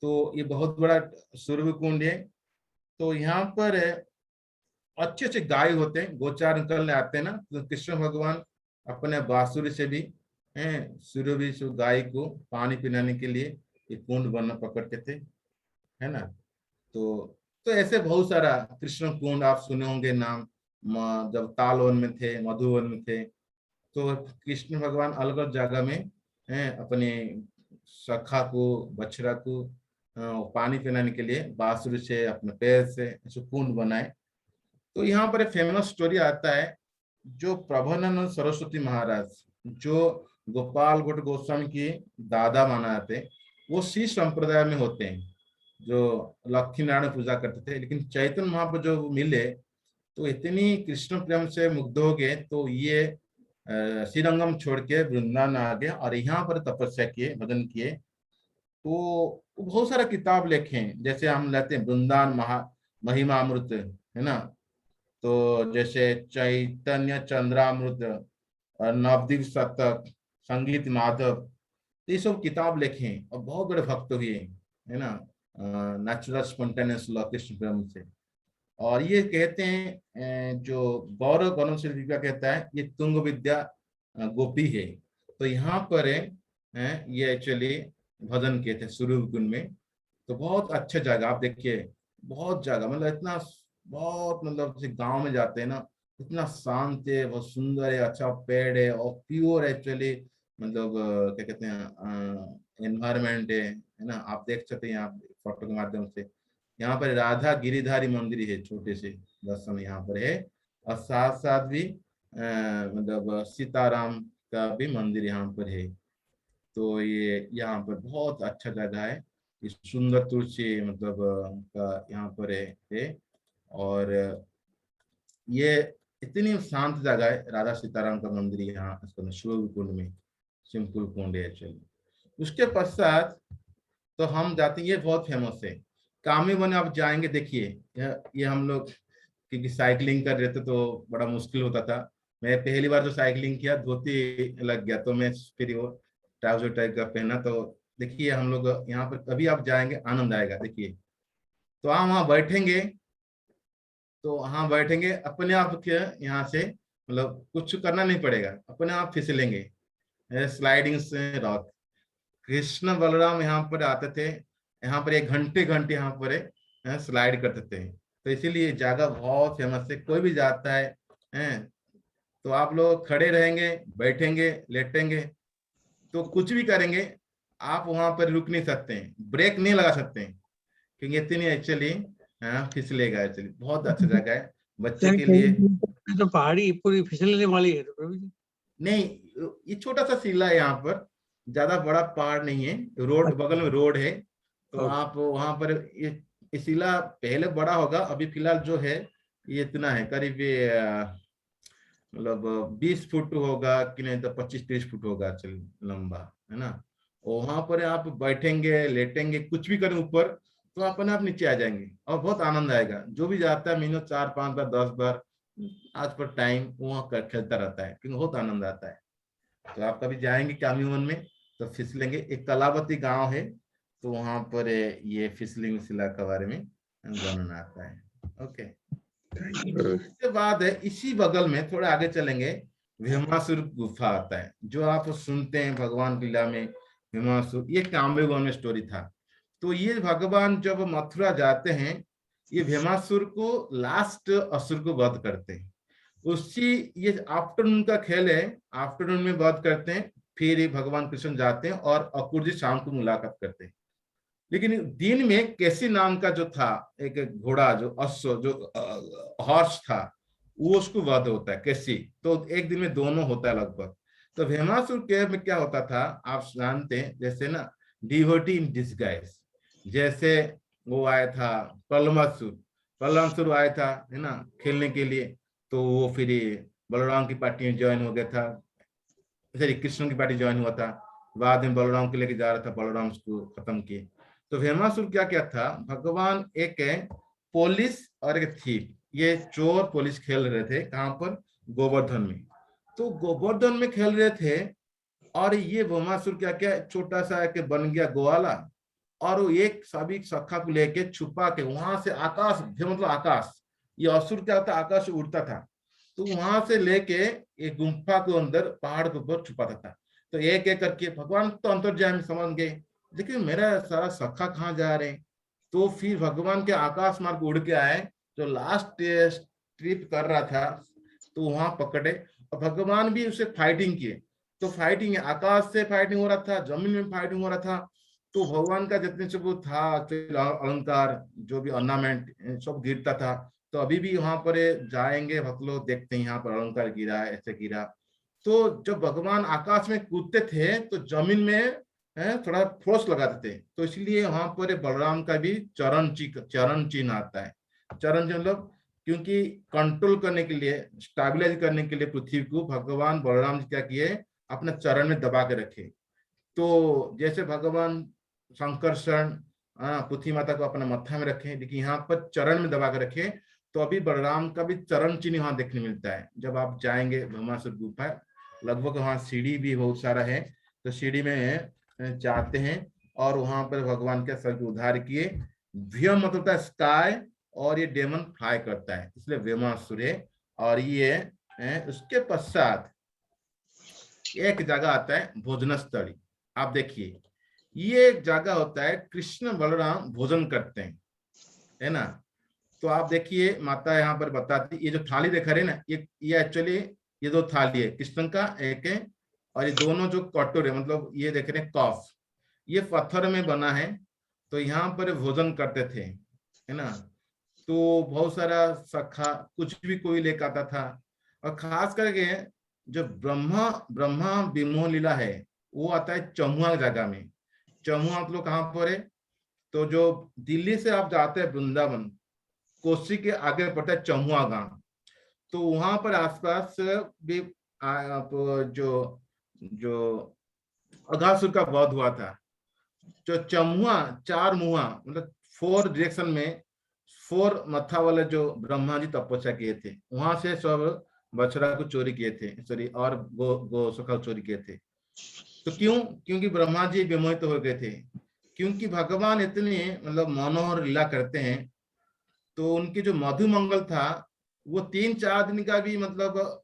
तो ये बहुत बड़ा सुरभि कुंड है। तो यहाँ पर अच्छे अच्छे गाय होते हैं, गोचार निकलने आते हैं ना, तो कृष्ण भगवान अपने बांसुरी से भी सुरभि गाय को पानी पिलाने के लिए ये कुंड बनना पकड़ते थे है ना। तो ऐसे बहुत सारा कृष्ण कुंड आप सुने होंगे नाम, जब तालवन में थे, मधुवन में थे, तो कृष्ण भगवान अलग अलग जगह में अपने सखा को, बछड़ा को पानी पिलाने के लिए बांसुरी से अपने पैर से ऐसे कुंड बनाए। तो यहाँ पर एक फेमस स्टोरी आता है, जो प्रभुनंदन सरस्वती महाराज, जो गोपाल भट्ट गोस्वामी की दादा माना जाते हैं, वो सी संप्रदाय में होते हैं, जो लक्ष्मी नारायण पूजा करते थे। लेकिन चैतन्य महाप्रभु जो मिले, तो इतनी कृष्ण प्रेम से मुग्ध हो गए, तो ये श्रीरंगम छोड़ के वृंदावन आ गए और यहाँ पर तपस्या किए, भजन किए। तो बहुत सारा किताब लिखे हैं, जैसे हम लेते हैं वृंदावन महिमामृत, है ना, तो जैसे चैतन्य चंद्रामृत और नवदीप शतक, संगीत माधव, ये सब किताब लिखे हैं और बहुत बड़े भक्त हुए, है ना, नेचुरल स्पॉन्टेनियस लव कृष्ण प्रेम से। और ये कहते हैं जो गौरव गौरव से दीपिका कहता है ये तुंग विद्या गोपी है। तो यहाँ पर ये एक्चुअली भजन किए थे स्वरूप कुंड में। तो बहुत अच्छे जगह, आप देखिए बहुत जगह, मतलब इतना बहुत, मतलब जैसे गांव में जाते हैं ना, इतना शांत है, बहुत सुंदर है, अच्छा पेड़ है और प्योर एक्चुअली, मतलब क्या कहते हैं एनवायरमेंट है ना। आप देख सकते हैं यहाँ फोटो के माध्यम से। यहाँ पर राधा गिरिधारी मंदिर है, छोटे से दर्शन यहाँ पर है, और साथ साथ भी मतलब सीताराम का भी मंदिर यहाँ पर है। तो ये यहाँ पर बहुत अच्छा जगह है, इस सुंदर तुलसी मतलब का यहाँ पर है। और ये इतनी शांत जगह है, राधा सीताराम का मंदिर यहाँ शिव कुंड में, सिंपल कुंड है एक्चुअली। उसके पश्चात तो हम जाते हैं, ये बहुत फेमस है कामी वन। आप जाएंगे, देखिए ये हम लोग क्योंकि साइकिलिंग कर रहे थे तो बड़ा मुश्किल होता था। मैं पहली बार जो साइकिलिंग किया धोती लग गया, तो मैं फिर वो ट्राउजर टाइप का पहना। तो देखिए हम लोग यहाँ पर कभी आप जाएंगे आनंद आएगा। देखिए तो हम वहाँ बैठेंगे, तो वहाँ बैठेंगे अपने आप के, यहाँ से मतलब कुछ करना नहीं पड़ेगा, अपने आप फिसलेंगे स्लाइडिंग से। रात कृष्ण बलराम यहाँ पर आते थे, यहाँ पर 1 घंटे यहाँ पर स्लाइड करते थे। तो इसीलिए जगह बहुत फेमस है। कोई भी जाता है तो आप लोग खड़े रहेंगे, बैठेंगे, लेटेंगे, तो कुछ भी करेंगे, आप वहां पर रुक नहीं सकते हैं, ब्रेक नहीं लगा सकते हैं, क्योंकि इतनी एक्चुअली फिसलेगा। एक्चुअली बहुत अच्छा जगह है बच्चे के लिए। तो पहाड़ी पूरी फिसलने वाली है तो प्रभु जी? नहीं, ये छोटा सा सीला है, यहाँ पर ज्यादा बड़ा पहाड़ नहीं है, रोड बगल में रोड है। तो आप वहां पर ये सीला पहले बड़ा होगा, अभी फिलहाल जो है ये इतना है, करीब मतलब 20 फुट होगा कि नहीं तो 25-30 फुट होगा चल लंबा, है ना। वहां पर आप बैठेंगे, लेटेंगे, कुछ भी करें ऊपर, तो अपने आप नीचे आ जाएंगे और बहुत आनंद आएगा। जो भी जाता है मिनिमम 4-5 बार 10 बार आज पर टाइम वहाँ खेलता रहता है, क्योंकि बहुत आनंद आता है। तो आप कभी जाएंगे कामीवन में तो फिसलेंगे। एक कलावती गांव है, तो वहां पर ये फिसलिंग शिला के बारे में वर्णन आता है। ओके, इसके बाद इसी बगल में थोड़ा आगे चलेंगे, भीमासुर गुफा आता है, जो आप सुनते हैं भगवान लीला में भीमासुर। ये काम्यवन में स्टोरी था। तो ये भगवान जब मथुरा जाते हैं, ये भीमासुर को लास्ट असुर को वध करते हैं। उसी ये आफ्टरनून का खेल है, आफ्टरनून में वध करते हैं, फिर भगवान कृष्ण जाते हैं और अक्रूर जी शाम को मुलाकात करते हैं। लेकिन दिन में कैसी नाम का जो था एक घोड़ा, जो अश्व, जो हॉर्स था, वो उसको वध होता है कैसी। तो एक दिन में दोनों होता है लगभग। तो भीमासुर के में क्या होता था आप जानते हैं, जैसे ना डिवोटी इन डिस्गाइज, जैसे वो आया था प्रलमासुर आया था, है ना, खेलने के लिए। तो वो फिर बलराम की पार्टी में ज्वाइन हो गया था, कृष्ण की पार्टी ज्वाइन हुआ था। बाद में बलराम को लेके जा रहा था, बलराम उसको खत्म किए। तो भीमासुर क्या क्या था, भगवान एक है पुलिस और एक थीप, ये चोर पुलिस खेल रहे थे। कहाँ पर? गोवर्धन में। तो गोवर्धन में खेल रहे थे, और ये भीमासुर क्या क्या छोटा सा एक बन गया ग्वाला, और वो एक सभी सखा को लेके छुपा के वहां से आकाश, मतलब आकाश, ये असुर क्या होता, आकाश से उड़ता था, तो वहां से लेके एक गुम्फा के अंदर पहाड़ के ऊपर छुपाता था। तो एक एक करके भगवान तो अंतर्यामी समझ गए, लेकिन मेरा सारा सखा कहाँ जा रहे हैं। तो फिर भगवान के आकाश मार्ग उड़ के आए, जो लास्ट ट्रिप कर रहा था, तो वहां पकड़े और भगवान भी उसे फाइटिंग किए। तो फाइटिंग आकाश से फाइटिंग हो रहा था, जमीन में फाइटिंग हो रहा था। तो भगवान का जितने सब था अलंकार, जो भी ऑर्नामेंट सब गिरता था। तो अभी भी वहां पर जाएंगे भक्त लोग, देखते हैं यहाँ पर अलंकार गिरा है, ऐसे गिरा। तो जब भगवान आकाश में कूदते थे तो जमीन में थोड़ा फोर्स लगाते थे, तो इसलिए वहां पर बलराम का भी चरण चिन्ह आता है। चरण चिन्ह मतलब क्योंकि कंट्रोल करने के लिए, स्टेबलाइज करने के लिए पृथ्वी को भगवान बलराम जी क्या किए, अपने चरण में दबा के रखे। तो जैसे भगवान शंकरषण पृथ्वी माता को अपने मत्था में रखे, लेकिन यहाँ पर चरण में दबा के रखे। तो अभी बलराम का भी चरण चिन्ह वहां देखने मिलता है। जब आप जाएंगे भस्मासुर गुफा, लगभग वहां सीढ़ी भी बहुत सारा है, तो सीढ़ी में जाते हैं और वहां पर भगवान के सर को उद्धार किए। व्योम मतलब है स्काई, और ये डेमन फ्लाई करता है, इसलिए व्योमासुर है। और ये उसके पश्चात एक जगह आता है भोजनस्थली। आप देखिए, ये एक जगह होता है कृष्ण बलराम भोजन करते हैं, है ना। तो आप देखिए माता यहाँ पर बताती, ये जो थाली देख रहे हैं ना, ये एक्चुअली ये दो थाली है, कृष्ण का एक है, और ये दोनों जो कटोरे मतलब ये देख रहे हैं कफ, ये पत्थर में बना है। तो यहाँ पर भोजन करते थे, है ना। तो बहुत सारा सखा कुछ भी कोई लेकर आता था। और खास करके जो ब्रह्मा ब्रह्मा विमोह लीला है, वो आता है चमुआ जगह में। चमुआ आप लोग कहाँ पर है, तो जो दिल्ली से आप जाते हैं वृंदावन, कोसी के आगे पड़ता है चमुआ गांव। तो वहां पर आसपास भी आप जो जो अघासुर का वध हुआ था। जो चमुआ चार मुहा मतलब 4 डायरेक्शन में 4 मत्था वाले जो ब्रह्मा जी तपस्या किए थे, वहां से सब बछड़ा को चोरी किए थे, सॉरी, और गो सकल चोरी किए थे। तो क्यों? क्योंकि ब्रह्मा जी विमोहित हो गए थे, क्योंकि भगवान इतने मतलब मनोहर लीला करते हैं। तो उनकी जो मधुमंगल था वो 3-4 दिन का भी मतलब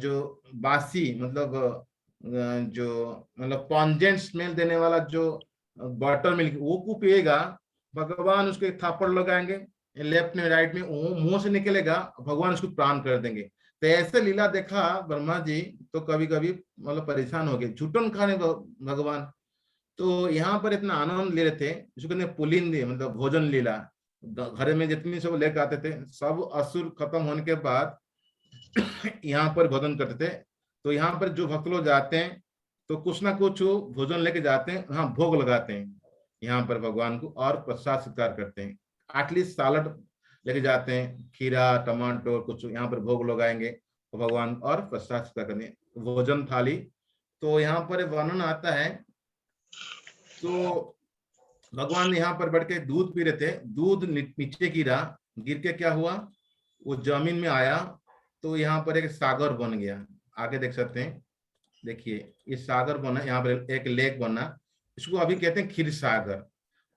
जो बासी मतलब जो मतलब पॉन्जेंट स्मेल देने वाला जो बटर मिल्क वो को पिएगा, भगवान उसको एक थापड़ लगाएंगे लेफ्ट में राइट में, वो मुंह से निकलेगा, भगवान उसको प्राण कर देंगे। तो ऐसे लीला देखा ब्रह्मा जी, तो कभी कभी मतलब परेशान हो गए, झूठन खाने भगवान। तो यहाँ पर इतना आनंद ले रहे थे, जिसको कहते हैं पुलिंद मतलब भोजन लीला। घर में जितनी सब लेकर आते थे, सब असुर खत्म होने के बाद यहाँ पर भोजन करते थे। तो यहाँ पर जो भक्त लोग जाते हैं तो कुछ ना कुछ भोजन लेके जाते हैं, यहाँ भोग लगाते हैं यहाँ पर भगवान को, और प्रसाद स्वीकार करते हैं। एटलीस्ट सालड लेके जाते हैं, खीरा टमाटर कुछ यहाँ पर भोग लगाएंगे तो भगवान, और प्रसाद स्वीकार करेंगे, भोजन थाली। तो यहाँ पर वर्णन आता है, तो भगवान यहाँ पर बैठ के दूध पी रहे थे, दूध नीचे गिरा, गिर के क्या हुआ, वो जमीन में आया, तो यहाँ पर एक सागर बन गया। आगे देख सकते हैं, देखिए ये सागर बना, यहाँ पर एक लेक बना, इसको अभी कहते हैं क्षीर सागर।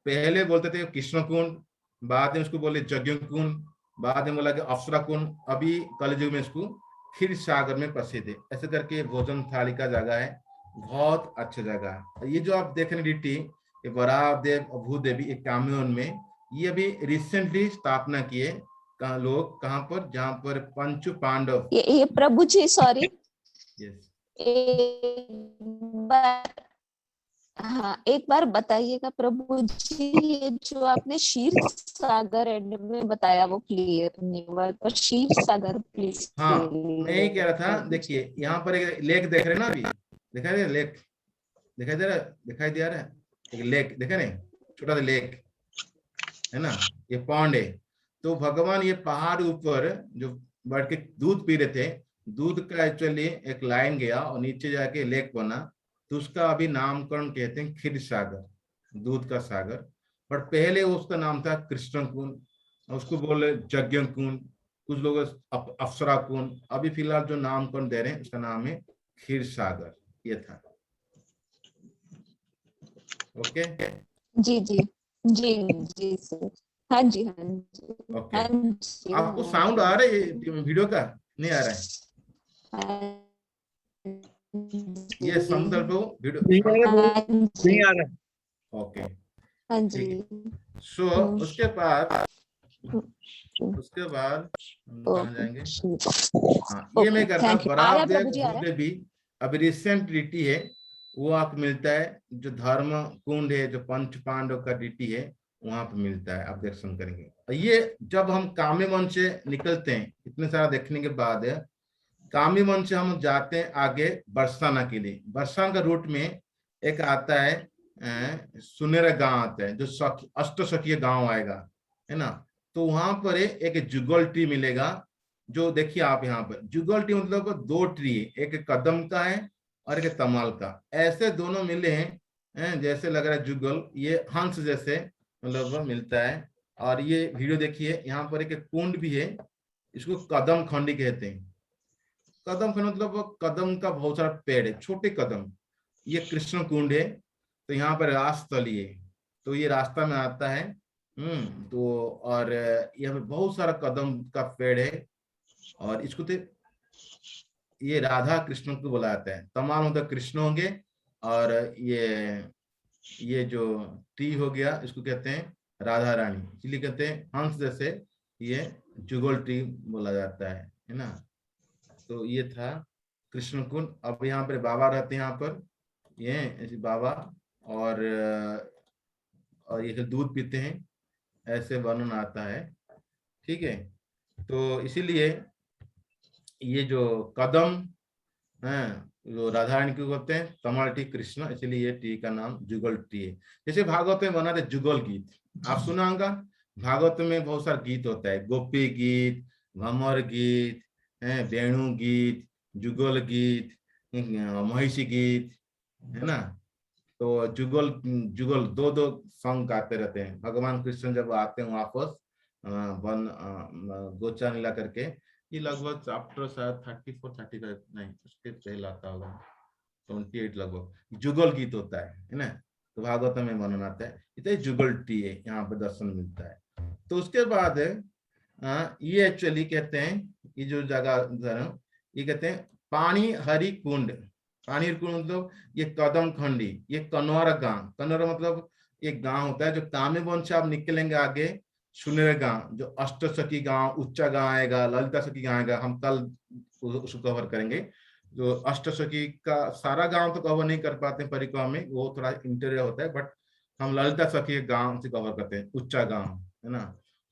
पहले बोलते थे कृष्ण कुंड, बाद में उसको बोले यज्ञ कुंड, बाद में बोला कि अप्सरा कुंड, अभी कलयुग में इसको क्षीर सागर में प्रसिद्ध है। ऐसे करके भोजन थाली का जगह है, बहुत अच्छा जगह है। ये जो आप देख रहे रीति, वराह देव भूदेवी एक काम्योन में, ये अभी रिसेंटली स्थापना किए लोग, कहाँ पर, जहाँ पर पंच पांडव। ये प्रभु जी सॉरी, यस, एक बार, हाँ एक बार बताइएगा प्रभु जी, ये जो आपने क्षीर सागर एंड में बताया वो क्लियर नहीं हुआ, तो क्षीर सागर प्लीज। हाँ मैं यही कह रहा था। देखिए यहाँ पर एक लेक देख रहे हैं ना, अभी दिखाई दे रहा लेक, दिखाई दे रहा, दिखाई दे रहा है एक लेक, देखा नहीं, छोटा सा लेक है ना, ये पॉन्ड है। तो भगवान ये पहाड़ ऊपर जो बैठ के दूध पी रहे थे, दूध का एक्चुअली एक लाइन गया और नीचे जाके लेक बना, तो उसका अभी नामकरण कहते हैं क्षीर सागर, दूध का सागर। बट पहले उसका नाम था कृष्ण कुंड, उसको बोले यज्ञ कुंड, कुछ लोग अप्सरा कुंड। अभी फिलहाल जो नामकरण दे रहे हैं उसका नाम है क्षीर सागर, ये था। ओके जी जी जी जी सर, हाँ जी हाँ जी ओके। हाँ जी, आपको हाँ साउंड आ रहा है वीडियो का? नहीं आ रहा है? हाँ ये जी, समुद्र पे वीडियो नहीं आ रहा, हाँ नहीं जी, आ रहा। ओके हाँ ठीक जी। है। सो उसके बाद हम कहाँ जाएंगे? हाँ ये मैं करता हूँ, बराह देव भूदेवी अभी रिसेंट रीति है, वो आपको मिलता है, जो धर्म कुंड है, जो पंच पांडव का रीति है, वहां पे मिलता है, आप दर्शन करेंगे। ये जब हम काम्य मन से निकलते हैं, इतने सारा देखने के बाद काम्य मन से हम जाते हैं आगे बरसाना के लिए। बरसाना का रूट में एक आता है सुनेरा गांव आता है, जो अष्ट सखीय गांव आएगा, है ना। तो वहां पर एक जुगल ट्री मिलेगा। जो देखिए आप यहाँ पर जुगल ट्री मतलब 2 ट्री है, एक कदम का है और एक तमाल का, ऐसे दोनों मिले हैं जैसे लग रहा है जुगल, ये हंस जैसे मतलब मिलता है। और ये वीडियो देखिए, यहाँ पर एक कुंड भी है, इसको कदम खंडी कहते हैं। कदम खंड मतलब कदम का बहुत सारा पेड़ है, छोटे कदम। ये कृष्ण कुंड है, तो यहाँ पर राजस्थली है, तो ये रास्ता में आता है। तो और यहाँ पे बहुत सारा कदम का पेड़ है, और इसको तो ये राधा कृष्ण को बोला जाता है। तमाम मतलब कृष्ण होंगे, और ये जो टी हो गया इसको कहते हैं राधा रानी, इसलिए कहते हैं हंस जैसे ये जुगल ट्री बोला जाता है ना। तो ये था कृष्ण कुंड। अब यहाँ पर बाबा रहते हैं, यहाँ पर ये ऐसे बाबा, और ये दूध पीते हैं, ऐसे वर्णन आता है। ठीक है, तो इसीलिए ये जो कदम है जो राधा रानी को कहते हैं, तमाल टी कृष्ण, इसीलिए ये टी का नाम जुगल टी है। जैसे भागवत में बना थे जुगल गीत, आप सुना होगा। भागवत में बहुत सारा गीत होता है, गोपी गीत, भमर गीत, वेणु गीत, जुगल गीत, महिषी गीत, है ना। तो जुगल जुगल 2-2 सॉन्ग गाते रहते हैं। भगवान कृष्ण जब आते हैं वापस वन गोचा नीला करके, ये लगभग चैप्टर शायद 34-35 नहीं, उसके पहले आता होगा 28 लगभग, जुगल गीत होता है ना। तो भागवत में वर्णन आता है, इतना जुगल टी है, यहाँ पे दर्शन मिलता है। तो उसके बाद ये एक्चुअली कहते हैं, ये जो जगह ये कहते हैं पानी हरि कुंड। पानी हरि कुंड मतलब ये कदम खंडी, ये कनौर गांव। कनौर मतलब एक गांव होता है जो कामेवन से आप निकलेंगे आगे, सुनेर गांव, जो अष्टसखी गांव, उच्चा गांव आएगा, ललिता सखी गांव आएगा, हम कल उसको कवर करेंगे। जो अष्टसखी का सारा गांव तो कवर नहीं कर पाते परिक्रमा में, वो थोड़ा इंटीरियर होता है, बट हम ललिता सखी गांव से कवर करते हैं, उच्चा गांव, है ना।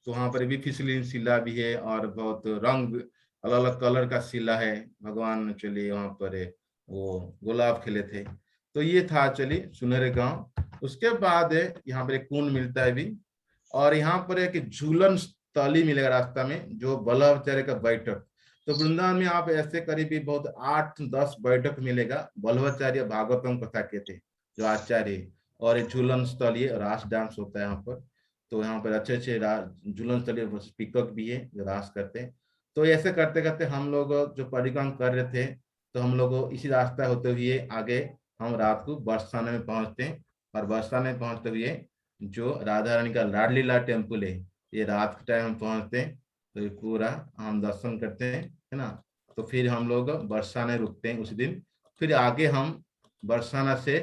तो वहां पर भी फिसलीन शिला भी है, और बहुत रंग अलग अलग कलर का शिला है। भगवान चलिए वहां पर वो गुलाब खिले थे। तो ये था चलिए सुनहरे गांव। उसके बाद यहाँ पर एक कुंड मिलता है भी, और यहाँ पर एक झूलन स्थली मिलेगा रास्ता में, जो बल्लभाचार्य का बैठक। तो वृंदावन में आप ऐसे करीबी बहुत 8-10 बैठक मिलेगा। बल्लभाचार्य भागवतम कथा के थे जो आचार्य, और एक झूलन स्थली रास डांस होता है यहाँ पर। तो यहाँ पर अच्छे अच्छे झूलन स्थली स्पीकर भी है जो रास करते हैं। तो ऐसे करते करते हम लोग जो परिक्रमा कर रहे थे, तो हम लोग इसी रास्ता होते हुए आगे हम रात को बरसाने में पहुंचते हैं। और बरसाने में पहुंचते हुए जो राधा रानी का लाडलीला टेम्पल है, ये रात के टाइम हम पहुंचते हैं, तो ये पूरा हम दर्शन करते हैं, है ना। तो फिर हम लोग बरसाने रुकते हैं उस दिन, फिर आगे हम बरसाना से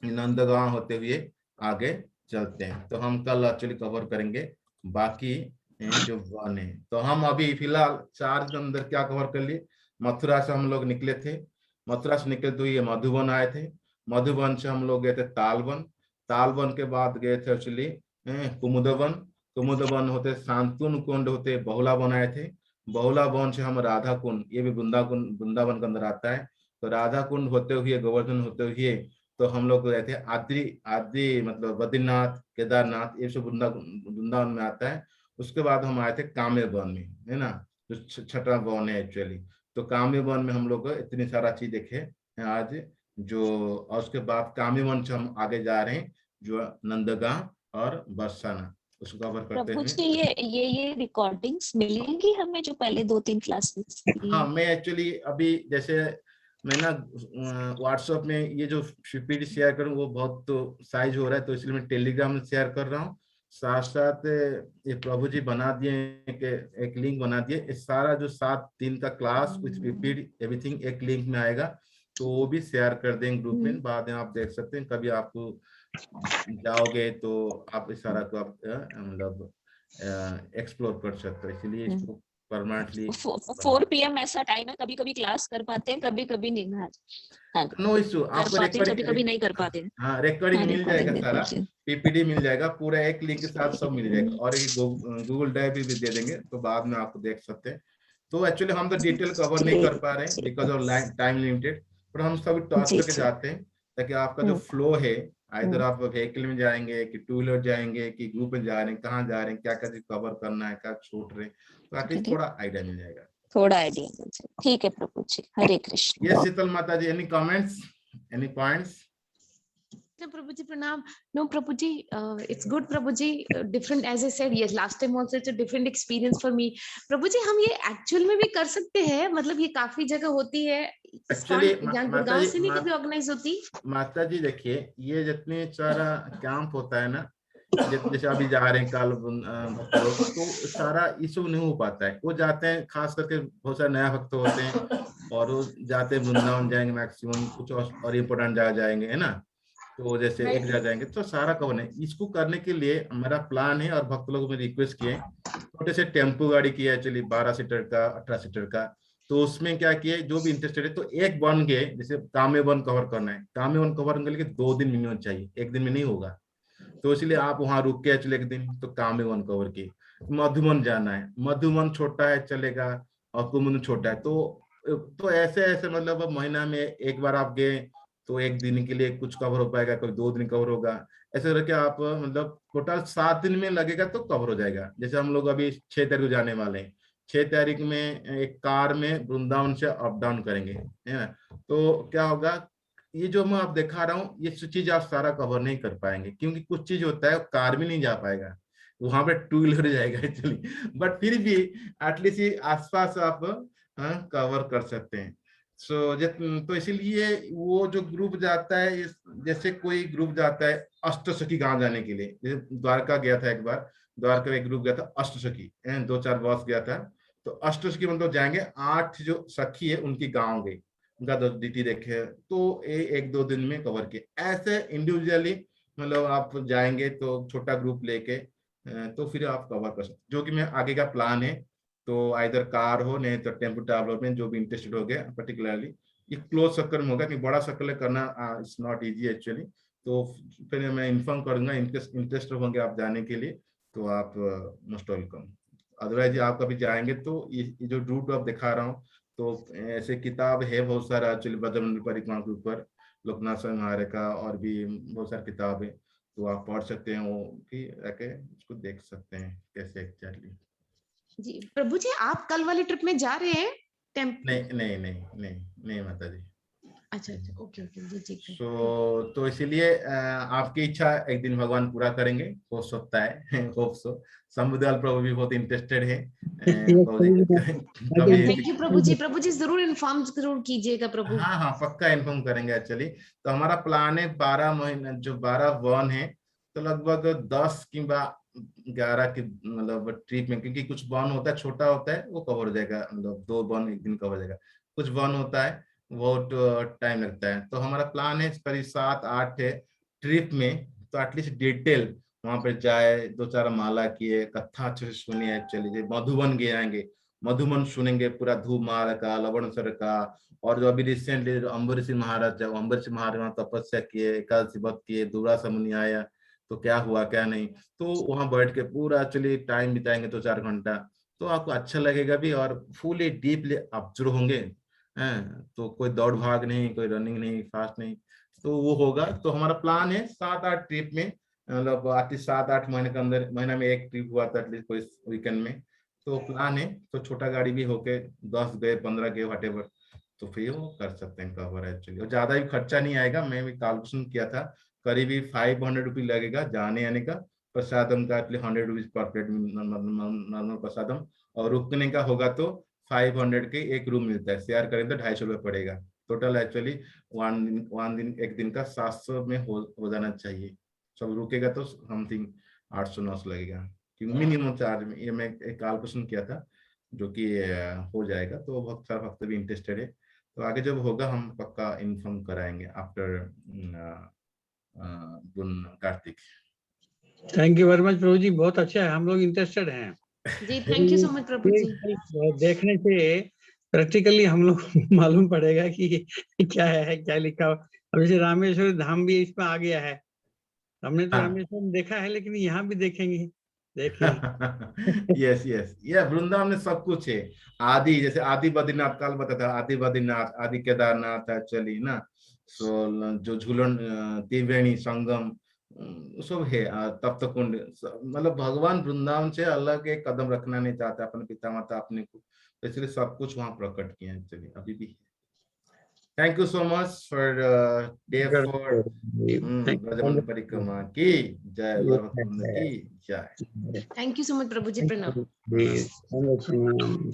नंदगांव होते हुए आगे चलते हैं। तो हम कल एक्चुअली कवर करेंगे बाकी जो वन है। तो हम अभी फिलहाल 4 के अंदर क्या कवर कर लिए। मथुरा से हम लोग निकले थे, मथुरा से निकले तो ये मधुबन आए थे, मधुबन से हम लोग गए थे तालबन, तालबन के बाद गए थे एक्चुअली कुमुदवन, कुमुदवन होते शांतुन कुंड होते बहुलावन आए थे, बहुलावन से हम राधा कुंड, ये भी वृंदावन के अंदर आता है। तो राधा कुंड होते हुए गोवर्धन होते हुए तो हम लोग गए थे आदि आदि मतलब बद्रीनाथ, केदारनाथ, ये सब वृंदावन में आता है। उसके बाद हम आए थे काम्य वन में, है ना, जो छठा वन है एक्चुअली। तो काम्य वन में हम लोग इतनी सारा चीज देखे हैं आज जो, और उसके बाद काम्य वन से हम आगे जा रहे हैं जो नंदगांव और बरसाना, उसको कवर करते प्रभु हैं। जी ये रिकॉर्डिंग्स मिलेंगी हमें जो पहले 2-3 क्लासेस की? हाँ, मैं एक्चुअली अभी जैसे मैं ना व्हाट्सएप में ये जो पीपीटी शेयर करूँ वो बहुत तो साइज हो रहा है, तो इसलिए मैं टेलीग्राम में शेयर कर रहा हूँ। साथ साथ ये प्रभु जी बना दिए एक लिंक बना दिए, इस सारा जो 7 दिन का क्लास विथ पीपीटी एवरीथिंग एक लिंक में आएगा, तो वो भी शेयर कर देंगे ग्रुप में, बाद में आप देख सकते हैं। कभी आपको जाओगे तो आप इस सारा को आप मतलब एक्सप्लोर कर सकते हो, इसलिए इसको परमानेंटली 4 PM ऐसा टाइम है, कभी कभी क्लास कर पाते हैं, कभी कभी नहीं। हाँ, नो इशू, आपको कभी कभी नहीं कर पाते। हाँ रिकॉर्डिंग मिल जाएगा, सारा पीपीटी मिल जाएगा, पूरा एक लिंक के साथ सब मिल जाएगा, और एक गूगल ड्राइव भी दे देंगे, तो बाद में आपको देख सकते हैं। तो एक्चुअली हम तो डिटेल कवर नहीं कर पा रहे हैं बिकॉज ऑफ टाइम लिमिटेड, पर हम सब टॉच करके जाते हैं ताकि आपका जो फ्लो है इधर आप व्हीकल में जाएंगे कि टू व्हीलर जाएंगे कि ग्रुप में जा रहे हैं, कहाँ जा रहे हैं, क्या क्या चीज कवर करना है, क्या छूट रहे हैं, तो एटलीस्ट थोड़ा आइडिया मिल जाएगा। थोड़ा आइडिया मिल जाए। ठीक है प्रभु जी, हरे कृष्ण। ये Sheetal Mata ji, any comments, any points? Prabhuji pranam. No Prabhuji, it's good Prabhuji, different as I said, yes, last time also it's a different experience for me. Prabhuji हम ये actual में भी कर सकते हैं, मतलब ये काफी जगह होती है, एक्चुअली गुड़गांव से नहीं कभी ऑर्गेनाइज होती? माता जी देखिए, ये जितने सारा कैंप होता है ना, जैसे अभी जा रहे हैं कल तो सारा इशू नहीं हो पाता है। वो जाते हैं, खास करके बहुत सारे नया भक्त होते हैं और वो जाते हैं वृंदावन जाएंगे, मैक्सिमम कुछ और इम्पोर्टेंट जगह जाएंगे, है ना, तो जैसे एक जगह जाएंगे तो सारा कवर नहीं। इसको करने के लिए हमारा प्लान है और भक्त लोगों में रिक्वेस्ट किए, छोटे से टेम्पो गाड़ी की है एक्चुअली 12 सीटर का 18 सीटर का, तो उसमें क्या किए, जो भी इंटरेस्टेड है तो एक बन गए, जैसे कामे वन कवर करना है, कामे वन कवर करने के लिए 2 दिन मिनिमम चाहिए, एक दिन में नहीं होगा, तो इसलिए आप वहां रुक के एक्चुअली एक दिन तो कामे वन कवर की। मधुबन जाना है, मधुबन छोटा है चलेगा और कुमुद छोटा है, तो ऐसे ऐसे मतलब महीना में एक बार आप गए तो एक दिन के लिए कुछ कवर हो पाएगा, कोई 2 दिन कवर होगा, ऐसे करके आप मतलब टोटल 7 दिन में लगेगा तो कवर हो जाएगा। जैसे हम लोग अभी 6 तारीख को जाने वाले हैं, 6 तारीख में एक कार में वृंदावन से अप डाउन करेंगे, है ना, तो क्या होगा, ये जो मैं आप दिखा रहा हूँ ये चीज आप सारा कवर नहीं कर पाएंगे, क्योंकि कुछ चीज होता है कार में नहीं जा पाएगा, वहां पे टू व्हीलर जाएगा एक्चुअली, बट फिर भी एटलीस्ट आसपास आप कवर कर सकते हैं। तो इसीलिए वो जो ग्रुप जाता है, जैसे कोई ग्रुप जाता है अष्टसखी गांव जाने के लिए, जैसे द्वारका गया था एक बार, द्वारका एक ग्रुप गया था अष्टसखी, 2-4 बस गया था, तो अष्टसखी मतलब जाएंगे 8 जो सखी है उनकी गाँव गई, उनका ड्यूटी देखे, तो 1-2 दिन में कवर किए। ऐसे इंडिविजुअली मतलब आप जाएंगे तो छोटा ग्रुप लेके तो फिर आप कवर कर सकते, जो कि मैं आगे का प्लान है, तो आइदर कार हो नहीं तो टेम्पो ट्रैवलर में जो भी इंटरेस्टेड हो गया, पर्टिकुलरली ये क्लोज सर्कल में होगा कि बड़ा सर्कल करना इट्स नॉट इजी एक्चुअली, तो फिर मैं इन्फॉर्म करूंगा, इंटरेस्ट होंगे आप जाने के लिए तो आप मोस्ट वेलकम। अदरवाइज आप कभी जाएंगे तो ये जो रूट आप दिखा रहा हूँ, तो ऐसे किताब है बहुत सारा एक्चुअली ब्रजमंडल परिक्रमा के ऊपर, लोकनाथ संहार का और भी बहुत सारी किताब है, तो आप पढ़ सकते हैं, वो भी आके उसको देख सकते हैं कैसे एक्चुअली। जी प्रभु जी, आप कल वाले ट्रिप में जा रहे हैं? नहीं माता जी। अच्छा ओके जी ठीक है। तो इसीलिए आपकी इच्छा एक दिन भगवान पूरा करेंगे, हो सकता है होप सो। समुद्र प्रभु भी बहुत इंटरेस्टेड है। थैंक यू प्रभु जी, जरूर इन्फॉर्म जरूर कीजिएगा प्रभु। हाँ पक्का इन्फॉर्म करेंगे एक्चुअली। तो हमारा प्लान है 12 महीने जो 12 वन है, तो लगभग 10 कि 11 की मतलब ट्रिप में, क्योंकि कुछ वन होता है छोटा होता है वो कवर हो जाएगा, मतलब 2 वन एक दिन कवर हो जाएगा, कुछ वन होता है बहुत टाइम लगता है। तो हमारा प्लान है करीब 7-8 ट्रिप में, तो एटलीस्ट डिटेल वहां पे जाए, 2-4 माला किए, कथा अच्छे से सुनिए एक्चुअली। मधुबन गए आएंगे, मधुबन सुनेंगे पूरा धूप महाराज का, लवणसर का, और जो अभी रिसेंटली अम्बरीश महाराज है, अम्बरीश महाराज वहाँ तपस्या किए, एकादशी व्रत किए, दूसरा मुनि आया, तो क्या हुआ क्या नहीं, तो वहां बैठ के पूरा एक्चुअली टाइम बिताएंगे 2-4 घंटा, तो आपको अच्छा लगेगा भी और फुली डीपली ऑब्जर्व होंगे। तो कोई दौड़ भाग नहीं, कोई रनिंग नहीं, फास्ट नहीं, तो वो होगा। तो हमारा प्लान है 7-8 ट्रिप में, मतलब एटलीस्ट 7-8 महीने के अंदर, महीना में एक ट्रिप हुआ था एटलीस्ट कोई वीकेंड में, तो प्लान है। तो छोटा गाड़ी भी होके 10 गए 15 गए व्हाटएवर, तो फिर वो कर सकते हैं कवर एक्चुअली, और ज्यादा भी खर्चा नहीं आएगा। मैं भी कैलकुलेशन किया था, करीबी 500 रुपये लगेगा जाने आने का, प्रसादम का 100 रुपीज पर प्लेट नॉर्मल प्रसादम, और रुकने का होगा तो 500 के एक रूम मिलता है, शेयर करें तो 250 रुपये पड़ेगा। टोटल एक्चुअली एक दिन का 700 में हो जाना चाहिए। सब रुकेगा तो समथिंग 800-900 लगेगा, क्योंकि मिनिमम चार्ज में ये मैं एक कैलकुलेशन किया था, जो कि हो जाएगा। तो बहुत सारा भक्त भी इंटरेस्टेड है, तो आगे जब होगा हम पक्का इन्फॉर्म कराएंगे after Kartik. Thank you very much Prabhu ji, बहुत अच्छा है, हम लोग इंटरेस्टेड हैं जी। Thank you so much Prabhu ji. देखने से प्रैक्टिकली हम लोग मालूम पड़ेगा कि क्या है, क्या लिखा हो। अब जैसे रामेश्वर धाम भी इसमें आ गया है, हमने तो रामेश्वर देखा है, लेकिन यहाँ भी देखेंगे, देखिए। यस ये वृंदावन में सब कुछ है। आदि जैसे आदि बद्रीनाथ, काल बताता, आदि बद्रीनाथ, आदि केदारनाथ एक्चुअली ना, सो जो झूलन त्रिवेणी संगम सब है, तप्त कुंड, मतलब भगवान वृंदावन से अलग एक कदम रखना नहीं चाहते अपने पिता माता अपने को, तो इसलिए सब कुछ वहां प्रकट किया है। चलिए अभी भी thank you so much for day 4 Brajmandal परिक्रमा की जय, भगवत की जय। Thank you so much Prabhu जी, प्रणाम। प्रणाम।